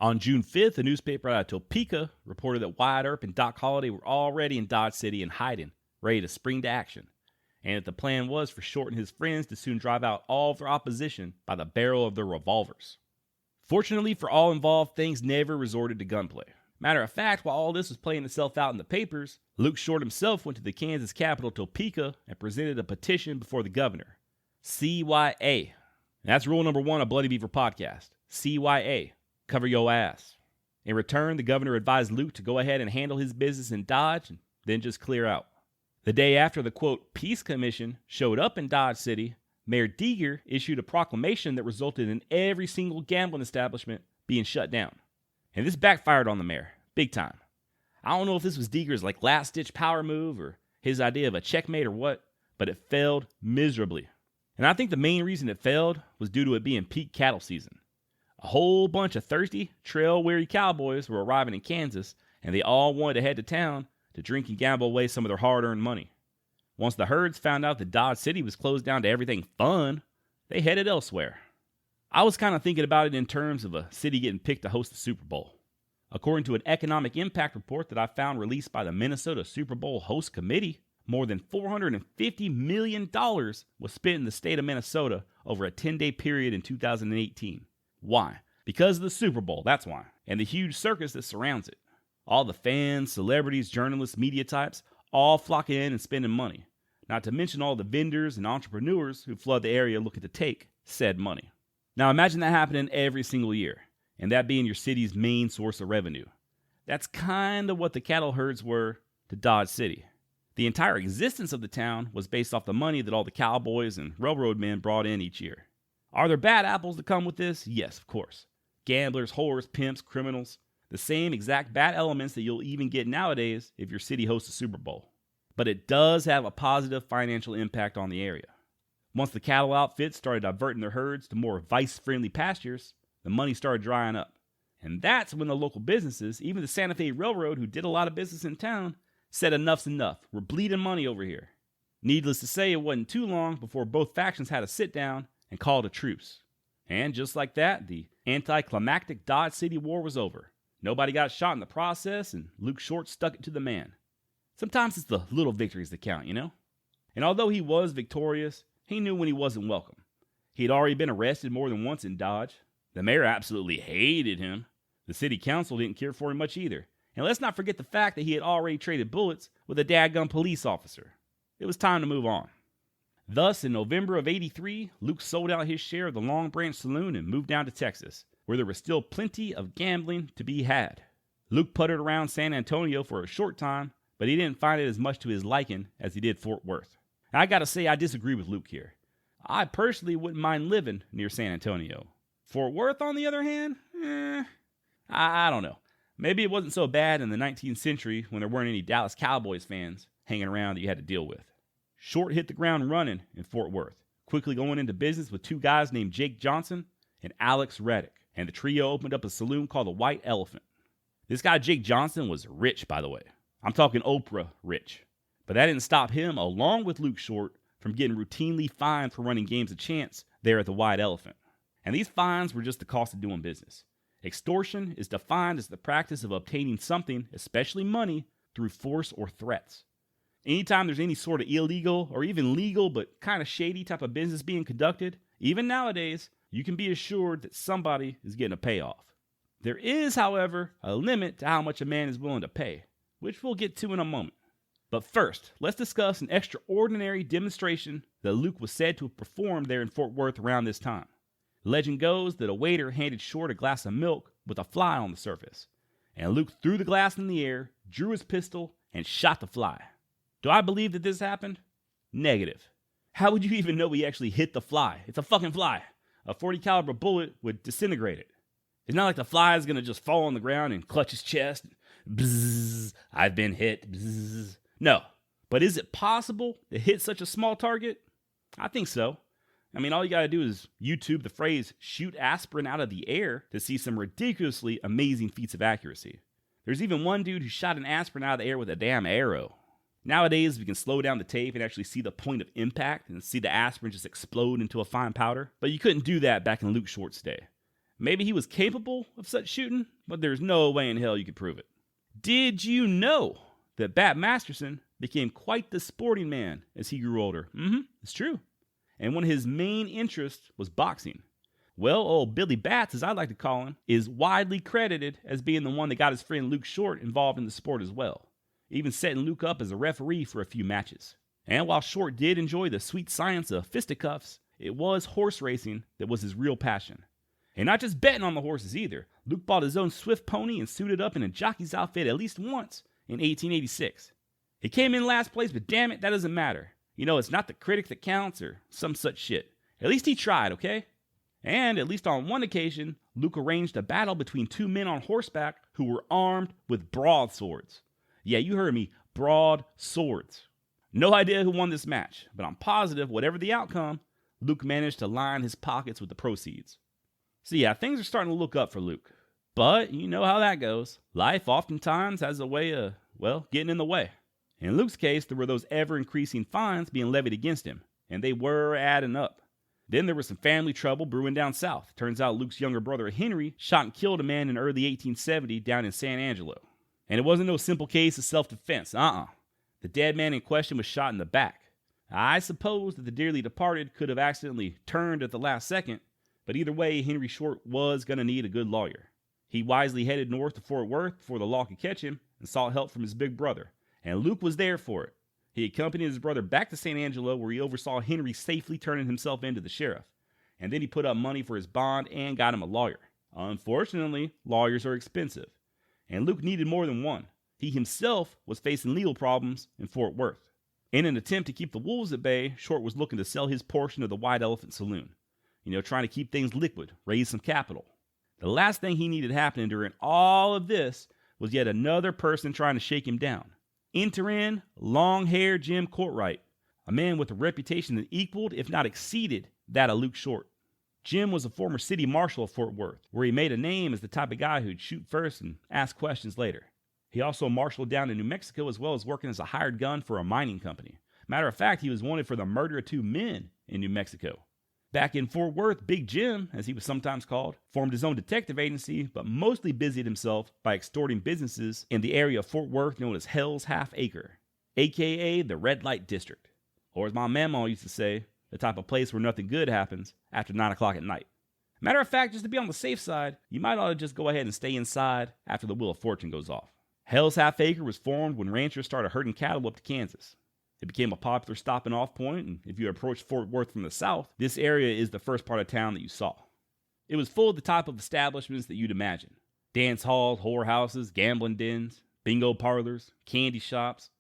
On June 5th, a newspaper out of Topeka reported that Wyatt Earp and Doc Holliday were already in Dodge City and hiding, ready to spring to action, and that the plan was for Short and his friends to soon drive out all of their opposition by the barrel of their revolvers. Fortunately for all involved, things never resorted to gunplay. Matter of fact, while all this was playing itself out in the papers, Luke Short himself went to the Kansas capital Topeka and presented a petition before the governor. CYA. And that's rule number 1 of Bloody Beaver Podcast. CYA. Cover your ass. In return, the governor advised Luke to go ahead and handle his business in Dodge and then just clear out. The day after the, quote, Peace Commission showed up in Dodge City, Mayor Deeger issued a proclamation that resulted in every single gambling establishment being shut down. And this backfired on the mayor, big time. I don't know if this was Deeger's last-ditch power move or his idea of a checkmate or what, but it failed miserably. And I think the main reason it failed was due to it being peak cattle season. A whole bunch of thirsty, trail-weary cowboys were arriving in Kansas, and they all wanted to head to town to drink and gamble away some of their hard-earned money. Once the herds found out that Dodge City was closed down to everything fun, they headed elsewhere. I was kind of thinking about it in terms of a city getting picked to host the Super Bowl. According to an economic impact report that I found released by the Minnesota Super Bowl Host Committee, more than $450 million was spent in the state of Minnesota over a 10-day period in 2018. Why? Because of the Super Bowl, that's why. And the huge circus that surrounds it. All the fans, celebrities, journalists, media types, all flocking in and spending money. Not to mention all the vendors and entrepreneurs who flood the area looking to take said money. Now imagine that happening every single year, and that being your city's main source of revenue. That's kind of what the cattle herds were to Dodge City. The entire existence of the town was based off the money that all the cowboys and railroad men brought in each year. Are there bad apples that come with this? Yes, of course. Gamblers, whores, pimps, criminals. The same exact bad elements that you'll even get nowadays if your city hosts a Super Bowl. But it does have a positive financial impact on the area. Once the cattle outfits started diverting their herds to more vice-friendly pastures, the money started drying up. And that's when the local businesses, even the Santa Fe Railroad, who did a lot of business in town, said enough's enough. We're bleeding money over here. Needless to say, it wasn't too long before both factions had a sit-down and called a truce. And just like that, the anticlimactic Dodge City War was over. Nobody got shot in the process, and Luke Short stuck it to the man. Sometimes it's the little victories that count, you know? And although he was victorious, he knew when he wasn't welcome. He had already been arrested more than once in Dodge. The mayor absolutely hated him. The city council didn't care for him much either. And let's not forget the fact that he had already traded bullets with a dadgum police officer. It was time to move on. Thus, in November of '83, Luke sold out his share of the Long Branch Saloon and moved down to Texas, where there was still plenty of gambling to be had. Luke puttered around San Antonio for a short time, but he didn't find it as much to his liking as he did Fort Worth. I gotta say, I disagree with Luke here. I personally wouldn't mind living near San Antonio. Fort Worth, on the other hand, I don't know. Maybe it wasn't so bad in the 19th century when there weren't any Dallas Cowboys fans hanging around that you had to deal with. Short hit the ground running in Fort Worth, quickly going into business with two guys named Jake Johnson and Alex Reddick, and the trio opened up a saloon called the White Elephant. This guy Jake Johnson was rich, by the way. I'm talking Oprah rich. But that didn't stop him, along with Luke Short, from getting routinely fined for running games of chance there at the White Elephant. And these fines were just the cost of doing business. Extortion is defined as the practice of obtaining something, especially money, through force or threats. Anytime there's any sort of illegal or even legal but kind of shady type of business being conducted, even nowadays, you can be assured that somebody is getting a payoff. There is, however, a limit to how much a man is willing to pay, which we'll get to in a moment. But first, let's discuss an extraordinary demonstration that Luke was said to have performed there in Fort Worth around this time. Legend goes that a waiter handed Short a glass of milk with a fly on the surface, and Luke threw the glass in the air, drew his pistol, and shot the fly. Do I believe that this happened? Negative. How would you even know he actually hit the fly? It's a fucking fly. A .40 caliber bullet would disintegrate it. It's not like the fly is going to just fall on the ground and clutch his chest. Bzzz, I've been hit. Bzzz. No. But is it possible to hit such a small target? I think so. I mean, all you got to do is YouTube the phrase shoot aspirin out of the air to see some ridiculously amazing feats of accuracy. There's even one dude who shot an aspirin out of the air with a damn arrow. Nowadays, we can slow down the tape and actually see the point of impact and see the aspirin just explode into a fine powder. But you couldn't do that back in Luke Short's day. Maybe he was capable of such shooting, but there's no way in hell you could prove it. Did you know that Bat Masterson became quite the sporting man as he grew older? It's true. And one of his main interests was boxing. Well, old Billy Bats, as I like to call him, is widely credited as being the one that got his friend Luke Short involved in the sport as well, even setting Luke up as a referee for a few matches. And while Short did enjoy the sweet science of fisticuffs, it was horse racing that was his real passion. And not just betting on the horses either. Luke bought his own swift pony and suited up in a jockey's outfit at least once in 1886. He came in last place, but damn it, that doesn't matter. You know, it's not the critic that counts or some such shit. At least he tried, okay? And at least on one occasion, Luke arranged a battle between two men on horseback who were armed with broadswords. Yeah, you heard me, broadswords. No idea who won this match, but I'm positive whatever the outcome, Luke managed to line his pockets with the proceeds. So yeah, things are starting to look up for Luke. But you know how that goes. Life oftentimes has a way of, getting in the way. In Luke's case, there were those ever-increasing fines being levied against him, and they were adding up. Then there was some family trouble brewing down south. Turns out Luke's younger brother Henry shot and killed a man in early 1870 down in San Angelo. And it wasn't no simple case of self-defense, The dead man in question was shot in the back. I suppose that the dearly departed could have accidentally turned at the last second, but either way, Henry Short was going to need a good lawyer. He wisely headed north to Fort Worth before the law could catch him and sought help from his big brother. And Luke was there for it. He accompanied his brother back to San Angelo where he oversaw Henry safely turning himself into the sheriff. And then he put up money for his bond and got him a lawyer. Unfortunately, lawyers are expensive. And Luke needed more than one. He himself was facing legal problems in Fort Worth. In an attempt to keep the wolves at bay, Short was looking to sell his portion of the White Elephant Saloon. Trying to keep things liquid, raise some capital. The last thing he needed happening during all of this was yet another person trying to shake him down. Enter in long-haired Jim Courtright, a man with a reputation that equaled, if not exceeded, that of Luke Short. Jim was a former city marshal of Fort Worth, where he made a name as the type of guy who'd shoot first and ask questions later. He also marshaled down in New Mexico as well as working as a hired gun for a mining company. Matter of fact, he was wanted for the murder of two men in New Mexico. Back in Fort Worth, Big Jim, as he was sometimes called, formed his own detective agency, but mostly busied himself by extorting businesses in the area of Fort Worth known as Hell's Half Acre, aka the Red Light District, or as my mama used to say, the type of place where nothing good happens after 9 o'clock at night. Matter of fact, just to be on the safe side, you might ought to just go ahead and stay inside after the Wheel of Fortune goes off. Hell's Half Acre was formed when ranchers started herding cattle up to Kansas. It became a popular stopping off point, and if you approach Fort Worth from the south, this area is the first part of town that you saw. It was full of the type of establishments that you'd imagine. Dance halls, whorehouses, gambling dens, bingo parlors, candy shops,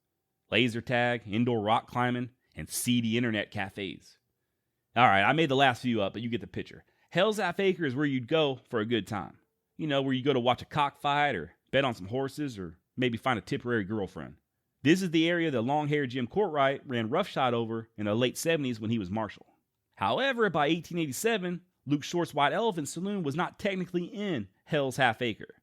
laser tag, indoor rock climbing, and seedy internet cafes. Alright, I made the last few up, but you get the picture. Hell's Half Acre is where you'd go for a good time. You know, where you go to watch a cockfight, or bet on some horses, or maybe find a temporary girlfriend. This is the area that long-haired Jim Courtright ran roughshod over in the late 70s when he was marshal. However, by 1887, Luke Short's White Elephant Saloon was not technically in Hell's Half Acre.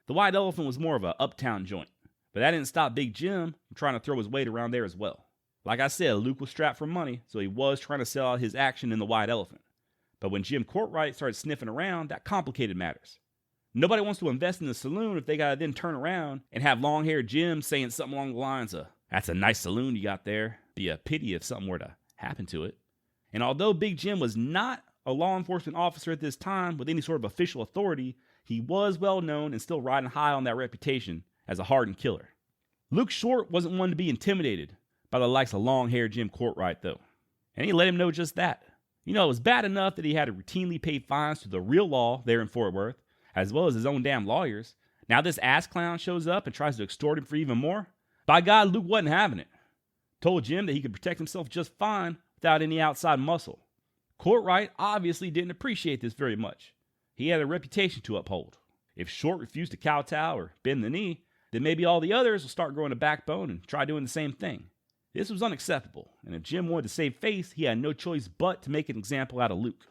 The White Elephant was more of an uptown joint, but that didn't stop Big Jim from trying to throw his weight around there as well. Like I said, Luke was strapped for money, so he was trying to sell out his action in the White Elephant. But when Jim Courtright started sniffing around, that complicated matters. Nobody wants to invest in the saloon if they gotta then turn around and have long-haired Jim saying something along the lines of, "That's a nice saloon you got there. Be a pity if something were to happen to it." And although Big Jim was not a law enforcement officer at this time with any sort of official authority, he was well known and still riding high on that reputation as a hardened killer. Luke Short wasn't one to be intimidated by the likes of long-haired Jim Courtright, though. And he let him know just that. You know, it was bad enough that he had to routinely pay fines to the real law there in Fort Worth, as well as his own damn lawyers. Now this ass clown shows up and tries to extort him for even more? By God, Luke wasn't having it. Told Jim that he could protect himself just fine without any outside muscle. Courtright obviously didn't appreciate this very much. He had a reputation to uphold. If Short refused to kowtow or bend the knee, then maybe all the others will start growing a backbone and try doing the same thing. This was unacceptable, and if Jim wanted to save face, he had no choice but to make an example out of Luke.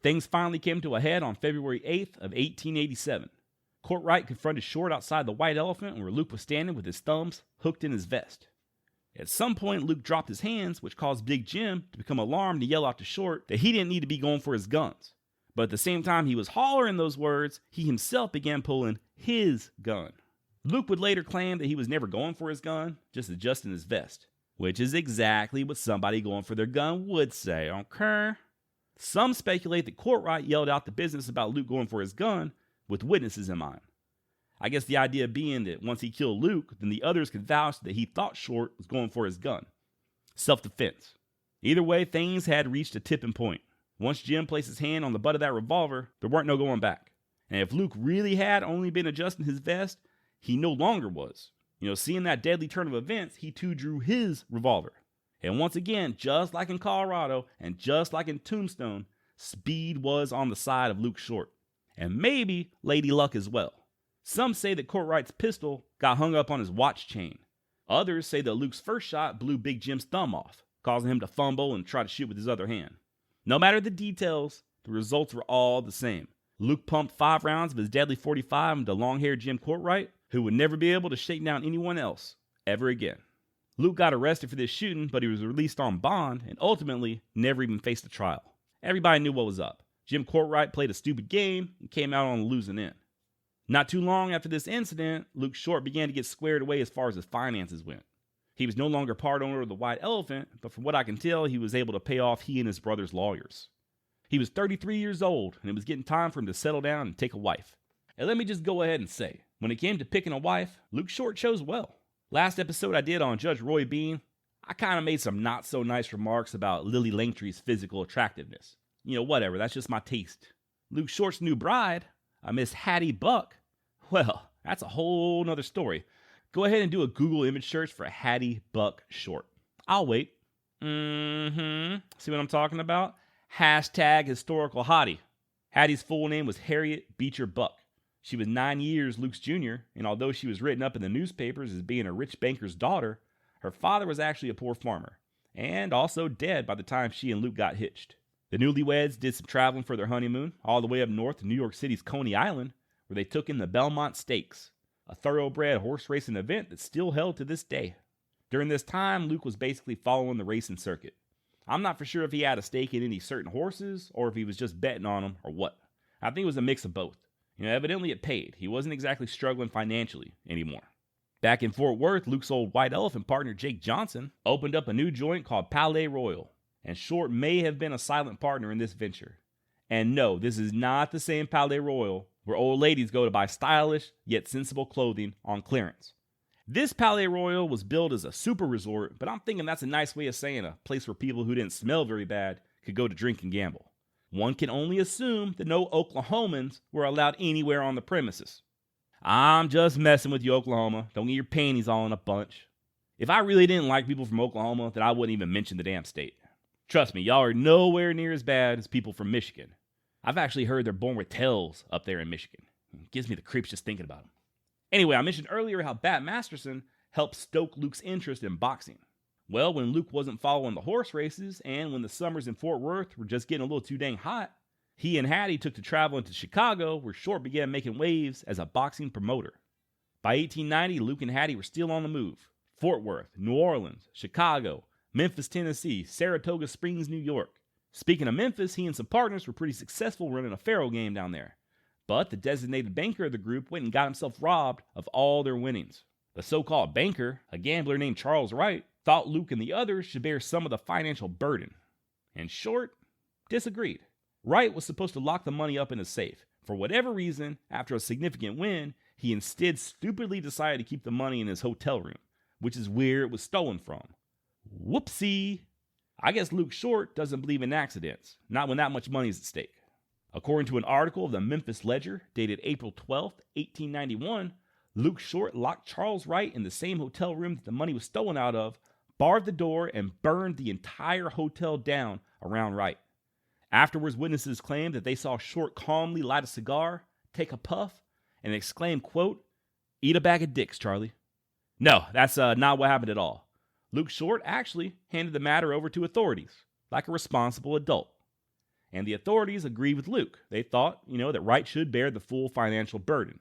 Things finally came to a head on February 8th of 1887. Courtright confronted Short outside the White Elephant where Luke was standing with his thumbs hooked in his vest. At some point, Luke dropped his hands, which caused Big Jim to become alarmed and yell out to Short that he didn't need to be going for his guns. But at the same time he was hollering those words, he himself began pulling his gun. Luke would later claim that he was never going for his gun, just adjusting his vest, which is exactly what somebody going for their gun would say, okay? Some speculate that Courtright yelled out the business about Luke going for his gun with witnesses in mind. I guess the idea being that once he killed Luke, then the others could vouch that he thought Short was going for his gun. Self-defense. Either way, things had reached a tipping point. Once Jim placed his hand on the butt of that revolver, there weren't no going back. And if Luke really had only been adjusting his vest, he no longer was. You know, seeing that deadly turn of events, he too drew his revolver. And once again, just like in Colorado and just like in Tombstone, speed was on the side of Luke Short. And maybe Lady Luck as well. Some say that Courtright's pistol got hung up on his watch chain. Others say that Luke's first shot blew Big Jim's thumb off, causing him to fumble and try to shoot with his other hand. No matter the details, the results were all the same. Luke pumped 5 rounds of his deadly .45 into long-haired Jim Courtright, who would never be able to shake down anyone else ever again. Luke got arrested for this shooting, but he was released on bond and ultimately never even faced a trial. Everybody knew what was up. Jim Courtright played a stupid game and came out on the losing end. Not too long after this incident, Luke Short began to get squared away as far as his finances went. He was no longer part owner of the White Elephant, but from what I can tell, he was able to pay off he and his brother's lawyers. He was 33 years old, and it was getting time for him to settle down and take a wife. And let me just go ahead and say, when it came to picking a wife, Luke Short chose well. Last episode I did on Judge Roy Bean, I kind of made some not so nice remarks about Lily Langtry's physical attractiveness. You know, whatever, that's just my taste. Luke Short's new bride, Miss Hattie Buck, well, that's a whole nother story. Go ahead and do a Google image search for Hattie Buck Short. I'll wait. See what I'm talking about? Hashtag historical hottie. Hattie's full name was Harriet Beecher Buck. She was 9 years Luke's junior, and although she was written up in the newspapers as being a rich banker's daughter, her father was actually a poor farmer, and also dead by the time she and Luke got hitched. The newlyweds did some traveling for their honeymoon, all the way up north to New York City's Coney Island, where they took in the Belmont Stakes, a thoroughbred horse racing event that's still held to this day. During this time, Luke was basically following the racing circuit. I'm not for sure if he had a stake in any certain horses, or if he was just betting on them, or what. I think it was a mix of both. You know, evidently it paid. He wasn't exactly struggling financially anymore. Back in Fort Worth, Luke's old White Elephant partner, Jake Johnson, opened up a new joint called Palais Royal, and Short may have been a silent partner in this venture. And no, this is not the same Palais Royal where old ladies go to buy stylish yet sensible clothing on clearance. This Palais Royal was billed as a super resort, but I'm thinking that's a nice way of saying a place where people who didn't smell very bad could go to drink and gamble. One can only assume that no Oklahomans were allowed anywhere on the premises. I'm just messing with you, Oklahoma. Don't get your panties all in a bunch. If I really didn't like people from Oklahoma, then I wouldn't even mention the damn state. Trust me, y'all are nowhere near as bad as people from Michigan. I've actually heard they're born with tails up there in Michigan. It gives me the creeps just thinking about them. Anyway, I mentioned earlier how Bat Masterson helped stoke Luke's interest in boxing. Well, when Luke wasn't following the horse races and when the summers in Fort Worth were just getting a little too dang hot, he and Hattie took to traveling to Chicago, where Short began making waves as a boxing promoter. By 1890, Luke and Hattie were still on the move. Fort Worth, New Orleans, Chicago, Memphis, Tennessee, Saratoga Springs, New York. Speaking of Memphis, he and some partners were pretty successful running a faro game down there. But the designated banker of the group went and got himself robbed of all their winnings. The so-called banker, a gambler named Charles Wright, thought Luke and the others should bear some of the financial burden. And Short disagreed. Wright was supposed to lock the money up in a safe. For whatever reason, after a significant win, he instead stupidly decided to keep the money in his hotel room, which is where it was stolen from. Whoopsie! I guess Luke Short doesn't believe in accidents, not when that much money is at stake. According to an article of the Memphis Ledger dated April 12, 1891, Luke Short locked Charles Wright in the same hotel room that the money was stolen out of, barred the door, and burned the entire hotel down around Wright. Afterwards, witnesses claimed that they saw Short calmly light a cigar, take a puff, and exclaim, quote, "Eat a bag of dicks, Charlie." No, that's not what happened at all. Luke Short actually handed the matter over to authorities, like a responsible adult. And the authorities agreed with Luke. They thought, that Wright should bear the full financial burden.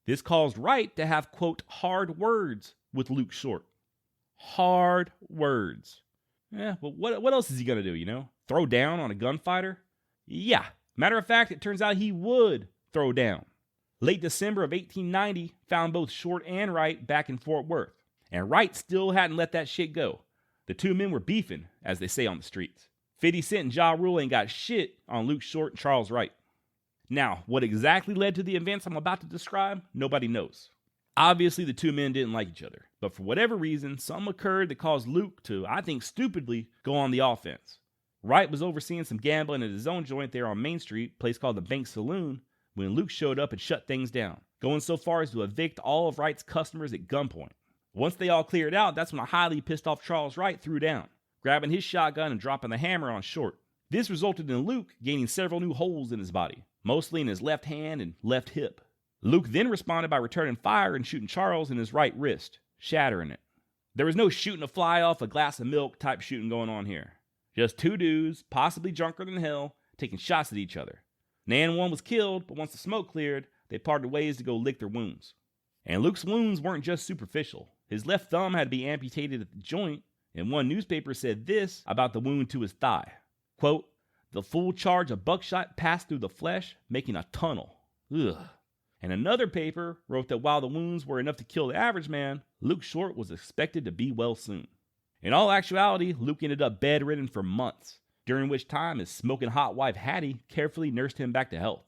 This caused Wright to have, quote, hard words with Luke Short. Hard words. Yeah, but what else is he going to do, Throw down on a gunfighter? Yeah, matter of fact, it turns out he would throw down. Late December of 1890 found both Short and Wright back in Fort Worth. And Wright still hadn't let that shit go. The two men were beefing, as they say on the streets. 50 Cent and Ja Rule ain't got shit on Luke Short and Charles Wright. Now, what exactly led to the events I'm about to describe, nobody knows. Obviously, the two men didn't like each other, but for whatever reason, something occurred that caused Luke to, I think stupidly, go on the offense. Wright was overseeing some gambling at his own joint there on Main Street, a place called the Bank Saloon, when Luke showed up and shut things down, going so far as to evict all of Wright's customers at gunpoint. Once they all cleared out, that's when a highly pissed off Charles Wright threw down, grabbing his shotgun and dropping the hammer on Short. This resulted in Luke gaining several new holes in his body, mostly in his left hand and left hip. Luke then responded by returning fire and shooting Charles in his right wrist, shattering it. There was no shooting a fly off a glass of milk type shooting going on here. Just two dudes, possibly drunker than hell, taking shots at each other. Nan one was killed, but once the smoke cleared, they parted ways to go lick their wounds. And Luke's wounds weren't just superficial. His left thumb had to be amputated at the joint, and one newspaper said this about the wound to his thigh. Quote, "The full charge of buckshot passed through the flesh, making a tunnel." Ugh. And another paper wrote that while the wounds were enough to kill the average man, Luke Short was expected to be well soon. In all actuality, Luke ended up bedridden for months, during which time his smoking hot wife Hattie carefully nursed him back to health.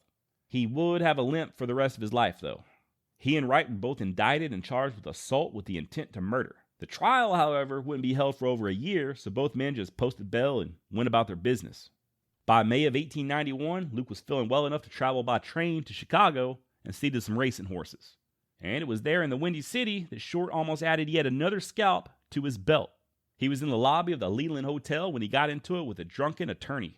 He would have a limp for the rest of his life, though. He and Wright were both indicted and charged with assault with the intent to murder. The trial, however, wouldn't be held for over a year, so both men just posted bail and went about their business. By May of 1891, Luke was feeling well enough to travel by train to Chicago and see to some racing horses. And it was there in the Windy City that Short almost added yet another scalp to his belt. He was in the lobby of the Leland Hotel when he got into it with a drunken attorney.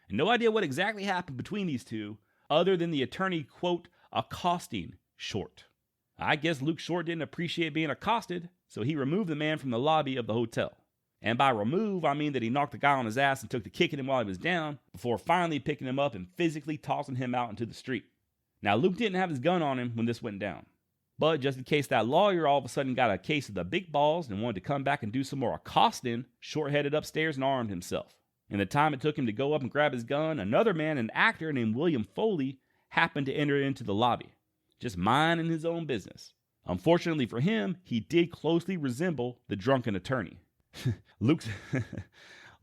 And no idea what exactly happened between these two, other than the attorney, quote, accosting Short. I guess Luke Short didn't appreciate being accosted, so he removed the man from the lobby of the hotel. And by remove, I mean that he knocked the guy on his ass and took to kicking him while he was down, before finally picking him up and physically tossing him out into the street. Now, Luke didn't have his gun on him when this went down. But just in case that lawyer all of a sudden got a case of the big balls and wanted to come back and do some more accosting, Short headed upstairs and armed himself. In the time it took him to go up and grab his gun, another man, an actor named William Foley, happened to enter into the lobby, just minding his own business. Unfortunately for him, he did closely resemble the drunken attorney.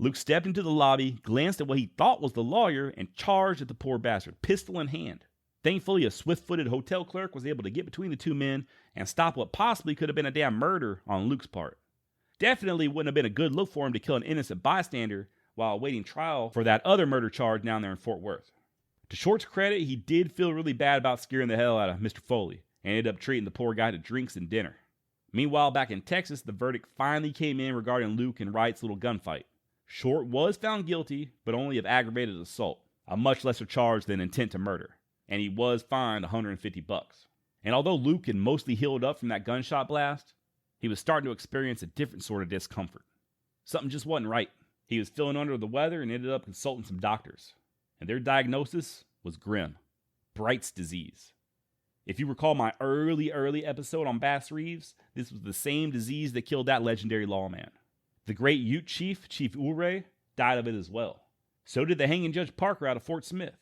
Luke stepped into the lobby, glanced at what he thought was the lawyer, and charged at the poor bastard, pistol in hand. Thankfully, a swift-footed hotel clerk was able to get between the two men and stop what possibly could have been a damn murder on Luke's part. Definitely wouldn't have been a good look for him to kill an innocent bystander while awaiting trial for that other murder charge down there in Fort Worth. To Short's credit, he did feel really bad about scaring the hell out of Mr. Foley and ended up treating the poor guy to drinks and dinner. Meanwhile, back in Texas, the verdict finally came in regarding Luke and Wright's little gunfight. Short was found guilty, but only of aggravated assault, a much lesser charge than intent to murder, and he was fined $150. And although Luke had mostly healed up from that gunshot blast, he was starting to experience a different sort of discomfort. Something just wasn't right. He was feeling under the weather and ended up consulting some doctors, and their diagnosis was grim: Bright's disease. If you recall my early episode on Bass Reeves, this was the same disease that killed that legendary lawman. The great Ute chief, Chief Ouray, died of it as well. So did the hanging Judge Parker out of Fort Smith.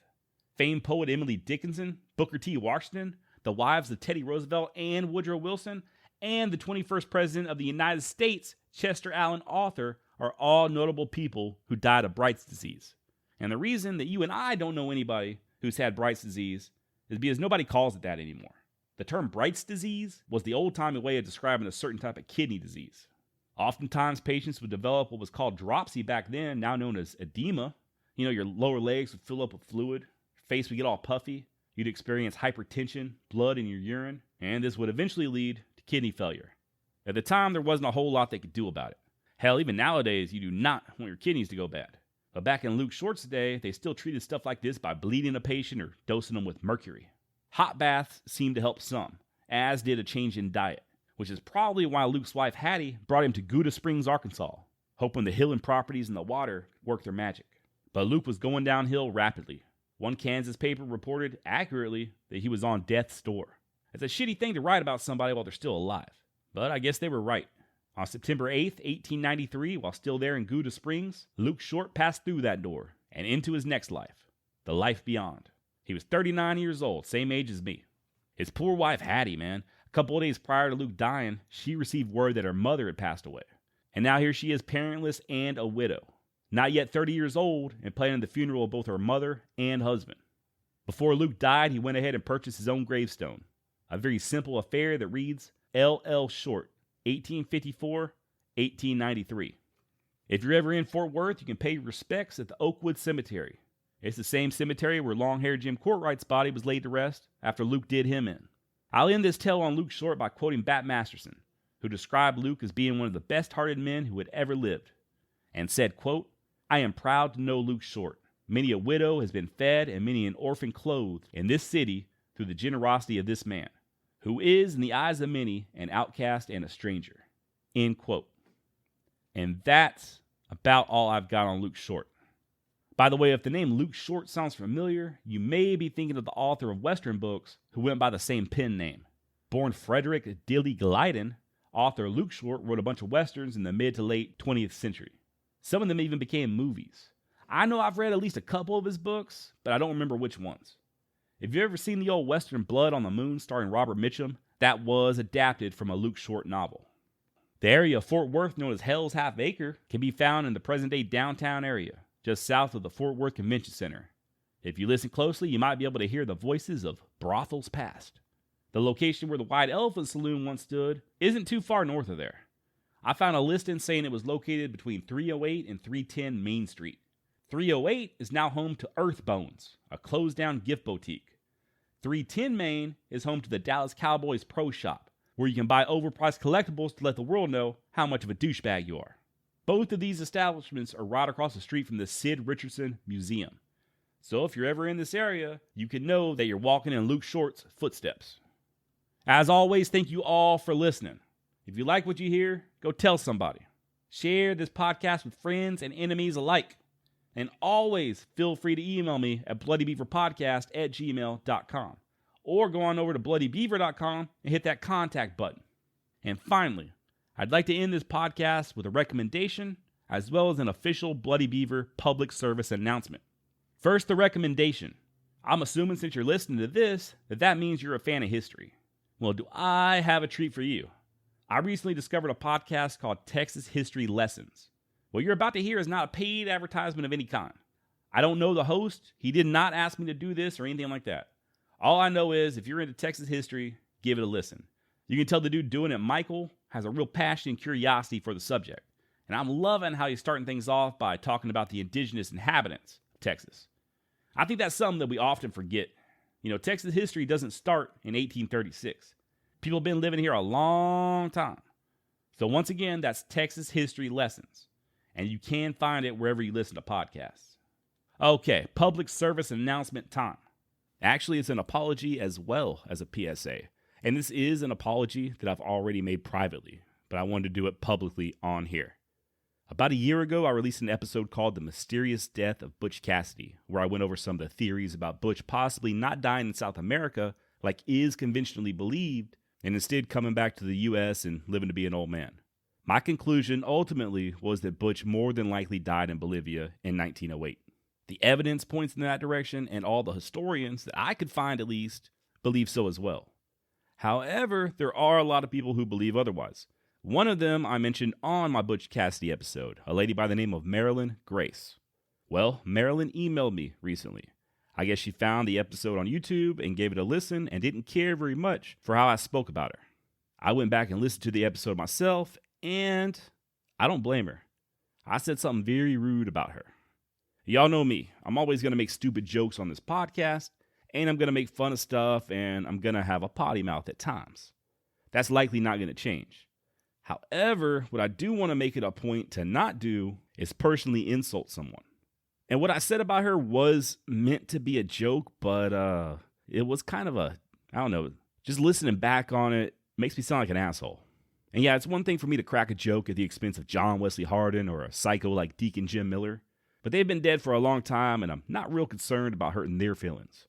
Famed poet Emily Dickinson, Booker T. Washington, the wives of Teddy Roosevelt and Woodrow Wilson, and the 21st President of the United States, Chester Alan Arthur, are all notable people who died of Bright's disease. And the reason that you and I don't know anybody who's had Bright's disease is because nobody calls it that anymore. The term Bright's disease was the old-timey way of describing a certain type of kidney disease. Oftentimes, patients would develop what was called dropsy back then, now known as edema. Your lower legs would fill up with fluid, your face would get all puffy, you'd experience hypertension, blood in your urine, and this would eventually lead to kidney failure. At the time, there wasn't a whole lot they could do about it. Hell, even nowadays, you do not want your kidneys to go bad. But back in Luke Short's day, they still treated stuff like this by bleeding a patient or dosing them with mercury. Hot baths seemed to help some, as did a change in diet, which is probably why Luke's wife Hattie brought him to Gouda Springs, Arkansas, hoping the healing properties in the water worked their magic. But Luke was going downhill rapidly. One Kansas paper reported accurately that he was on death's door. It's a shitty thing to write about somebody while they're still alive, but I guess they were right. On September 8th, 1893, while still there in Gouda Springs, Luke Short passed through that door and into his next life, the life beyond. He was 39 years old, same age as me. His poor wife Hattie, man, a couple of days prior to Luke dying, she received word that her mother had passed away. And now here she is, parentless and a widow, not yet 30 years old, and planning the funeral of both her mother and husband. Before Luke died, he went ahead and purchased his own gravestone, a very simple affair that reads L.L. Short, 1854-1893. If you're ever in Fort Worth, you can pay your respects at the Oakwood Cemetery. It's the same cemetery where long-haired Jim Courtwright's body was laid to rest after Luke did him in. I'll end this tale on Luke Short by quoting Bat Masterson, who described Luke as being one of the best-hearted men who had ever lived, and said, quote, "I am proud to know Luke Short. Many a widow has been fed and many an orphan clothed in this city through the generosity of this man, who is, in the eyes of many, an outcast and a stranger." End quote. And that's about all I've got on Luke Short. By the way, if the name Luke Short sounds familiar, you may be thinking of the author of Western books who went by the same pen name. Born Frederick Dilly Glyden, author Luke Short wrote a bunch of Westerns in the mid to late 20th century. Some of them even became movies. I know I've read at least a couple of his books, but I don't remember which ones. If you've ever seen the old Western Blood on the Moon starring Robert Mitchum, that was adapted from a Luke Short novel. The area of Fort Worth known as Hell's Half Acre can be found in the present-day downtown area, just south of the Fort Worth Convention Center. If you listen closely, you might be able to hear the voices of brothels past. The location where the White Elephant Saloon once stood isn't too far north of there. I found a listing saying it was located between 308 and 310 Main Street. 308 is now home to Earth Bones, a closed-down gift boutique. 310 Main is home to the Dallas Cowboys Pro Shop, where you can buy overpriced collectibles to let the world know how much of a douchebag you are. Both of these establishments are right across the street from the Sid Richardson Museum. So if you're ever in this area, you can know that you're walking in Luke Short's footsteps. As always, thank you all for listening. If you like what you hear, go tell somebody. Share this podcast with friends and enemies alike. And always feel free to email me at bloodybeaverpodcast@gmail.com. Or go on over to bloodybeaver.com and hit that contact button. And finally, I'd like to end this podcast with a recommendation as well as an official Bloody Beaver public service announcement. First, the recommendation. I'm assuming since you're listening to this, that means you're a fan of history. Well, do I have a treat for you? I recently discovered a podcast called Texas History Lessons, What you're about to hear is not a paid advertisement of any kind. I don't know the host. He did not ask me to do this or anything like that. All I know is if you're into Texas history, give it a listen. You can tell the dude doing it, Michael, has a real passion and curiosity for the subject. And I'm loving how he's starting things off by talking about the indigenous inhabitants of Texas. I think that's something that we often forget. Texas history doesn't start in 1836. People have been living here a long time. So once again, that's Texas History Lessons. And you can find it wherever you listen to podcasts. Okay, public service announcement time. Actually, it's an apology as well as a PSA. And this is an apology that I've already made privately, but I wanted to do it publicly on here. About a year ago, I released an episode called The Mysterious Death of Butch Cassidy, where I went over some of the theories about Butch possibly not dying in South America like is conventionally believed, and instead coming back to the U.S. and living to be an old man. My conclusion ultimately was that Butch more than likely died in Bolivia in 1908. The evidence points in that direction, and all the historians that I could find at least believe so as well. However, there are a lot of people who believe otherwise. One of them I mentioned on my Butch Cassidy episode, a lady by the name of Marilyn Grace. Well, Marilyn emailed me recently. I guess she found the episode on YouTube and gave it a listen and didn't care very much for how I spoke about her. I went back and listened to the episode myself, and I don't blame her. I said something very rude about her. Y'all know me. I'm always going to make stupid jokes on this podcast, and I'm going to make fun of stuff, and I'm going to have a potty mouth at times. That's likely not going to change. However, what I do want to make it a point to not do is personally insult someone. And what I said about her was meant to be a joke, but it was kind of just listening back on it makes me sound like an asshole. And yeah, it's one thing for me to crack a joke at the expense of John Wesley Hardin or a psycho like Deacon Jim Miller, but they've been dead for a long time, and I'm not real concerned about hurting their feelings.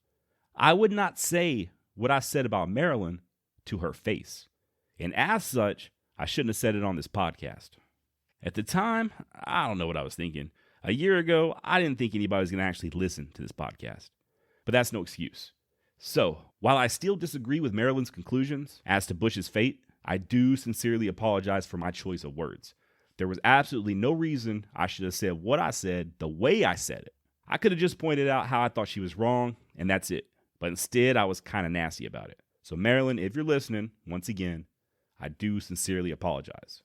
I would not say what I said about Marilyn to her face, and as such, I shouldn't have said it on this podcast. At the time, I don't know what I was thinking. A year ago, I didn't think anybody was going to actually listen to this podcast. But that's no excuse. So, while I still disagree with Marilyn's conclusions as to Butch's fate, I do sincerely apologize for my choice of words. There was absolutely no reason I should have said what I said the way I said it. I could have just pointed out how I thought she was wrong, and that's it. But instead, I was kind of nasty about it. So Marilyn, if you're listening, once again, I do sincerely apologize.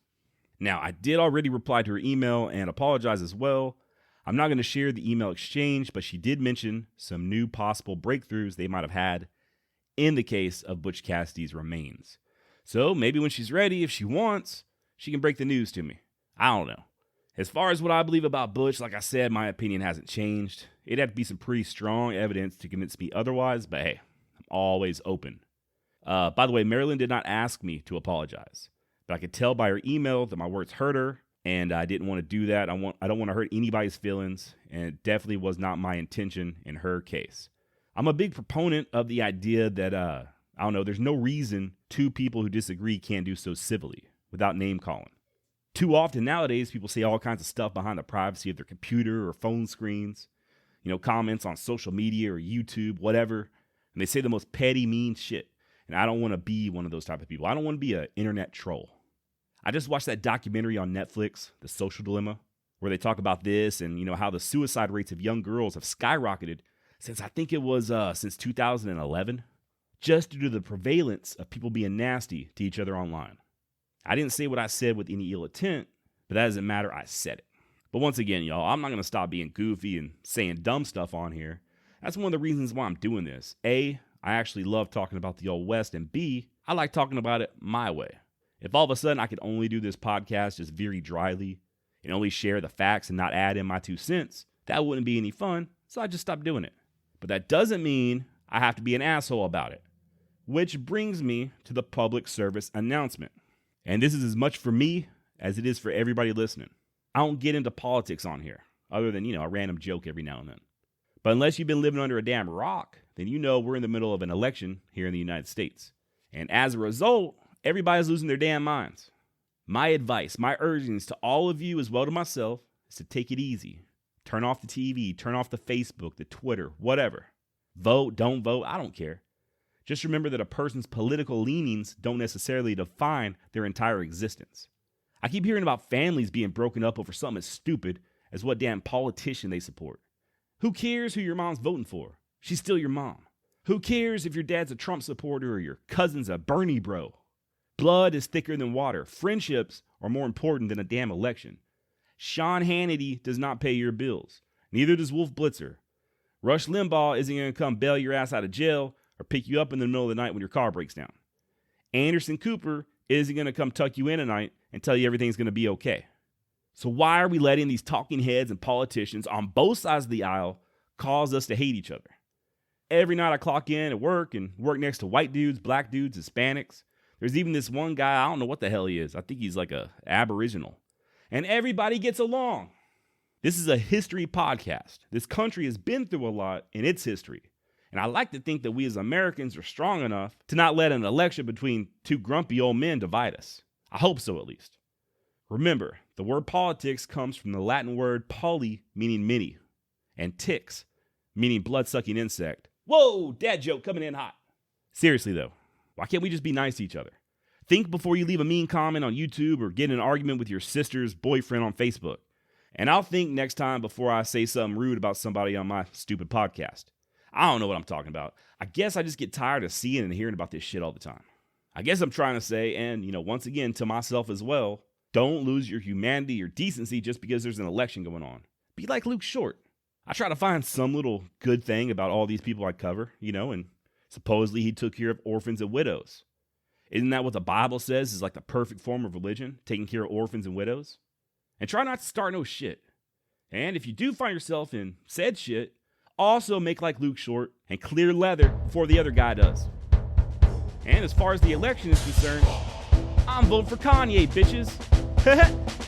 Now, I did already reply to her email and apologize as well. I'm not going to share the email exchange, but she did mention some new possible breakthroughs they might have had in the case of Butch Cassidy's remains. So maybe when she's ready, if she wants, she can break the news to me. I don't know. As far as what I believe about Butch, like I said, my opinion hasn't changed. It'd have to be some pretty strong evidence to convince me otherwise, but hey, I'm always open. By the way, Marilyn did not ask me to apologize, but I could tell by her email that my words hurt her, and I didn't want to do that. I don't want to hurt anybody's feelings, and it definitely was not my intention in her case. I'm a big proponent of the idea that, there's no reason two people who disagree can't do so civilly without name calling. Too often nowadays, people say all kinds of stuff behind the privacy of their computer or phone screens, comments on social media or YouTube, whatever, and they say the most petty, mean shit. And I don't want to be one of those type of people. I don't want to be an internet troll. I just watched that documentary on Netflix, The Social Dilemma, where they talk about this and, how the suicide rates of young girls have skyrocketed since I think it was since 2011, just due to the prevalence of people being nasty to each other online. I didn't say what I said with any ill intent, but that doesn't matter. I said it. But once again, y'all, I'm not going to stop being goofy and saying dumb stuff on here. That's one of the reasons why I'm doing this. A, I actually love talking about the Old West, and B, I like talking about it my way. If all of a sudden I could only do this podcast just very dryly and only share the facts and not add in my 2 cents, that wouldn't be any fun, so I just stopped doing it. But that doesn't mean I have to be an asshole about it. Which brings me to the public service announcement. And this is as much for me as it is for everybody listening. I don't get into politics on here, other than, a random joke every now and then. But unless you've been living under a damn rock, then we're in the middle of an election here in the United States. And as a result, everybody's losing their damn minds. My advice, my urgings to all of you as well to myself is to take it easy. Turn off the TV, turn off the Facebook, the Twitter, whatever. Vote, don't vote, I don't care. Just remember that a person's political leanings don't necessarily define their entire existence. I keep hearing about families being broken up over something as stupid as what damn politician they support. Who cares who your mom's voting for? She's still your mom. Who cares if your dad's a Trump supporter or your cousin's a Bernie bro? Blood is thicker than water. Friendships are more important than a damn election. Sean Hannity does not pay your bills. Neither does Wolf Blitzer. Rush Limbaugh isn't going to come bail your ass out of jail or pick you up in the middle of the night when your car breaks down. Anderson Cooper isn't going to come tuck you in at night and tell you everything's going to be okay. So why are we letting these talking heads and politicians on both sides of the aisle cause us to hate each other? Every night I clock in at work and work next to white dudes, black dudes, Hispanics. There's even this one guy, I don't know what the hell he is. I think he's like a Aboriginal. And everybody gets along. This is a history podcast. This country has been through a lot in its history. And I like to think that we as Americans are strong enough to not let an election between two grumpy old men divide us. I hope so, at least. Remember, the word politics comes from the Latin word poly, meaning many, and ticks, meaning blood-sucking insect. Whoa, dad joke coming in hot. Seriously, though, why can't we just be nice to each other? Think before you leave a mean comment on YouTube or get in an argument with your sister's boyfriend on Facebook. And I'll think next time before I say something rude about somebody on my stupid podcast. I don't know what I'm talking about. I guess I just get tired of seeing and hearing about this shit all the time. I guess I'm trying to say, and once again to myself as well, don't lose your humanity or decency just because there's an election going on. Be like Luke Short. I try to find some little good thing about all these people I cover, and supposedly he took care of orphans and widows. Isn't that what the Bible says is like the perfect form of religion, taking care of orphans and widows? And try not to start no shit. And if you do find yourself in said shit, also make like Luke Short and clear leather before the other guy does. And as far as the election is concerned, I'm voting for Kanye, bitches.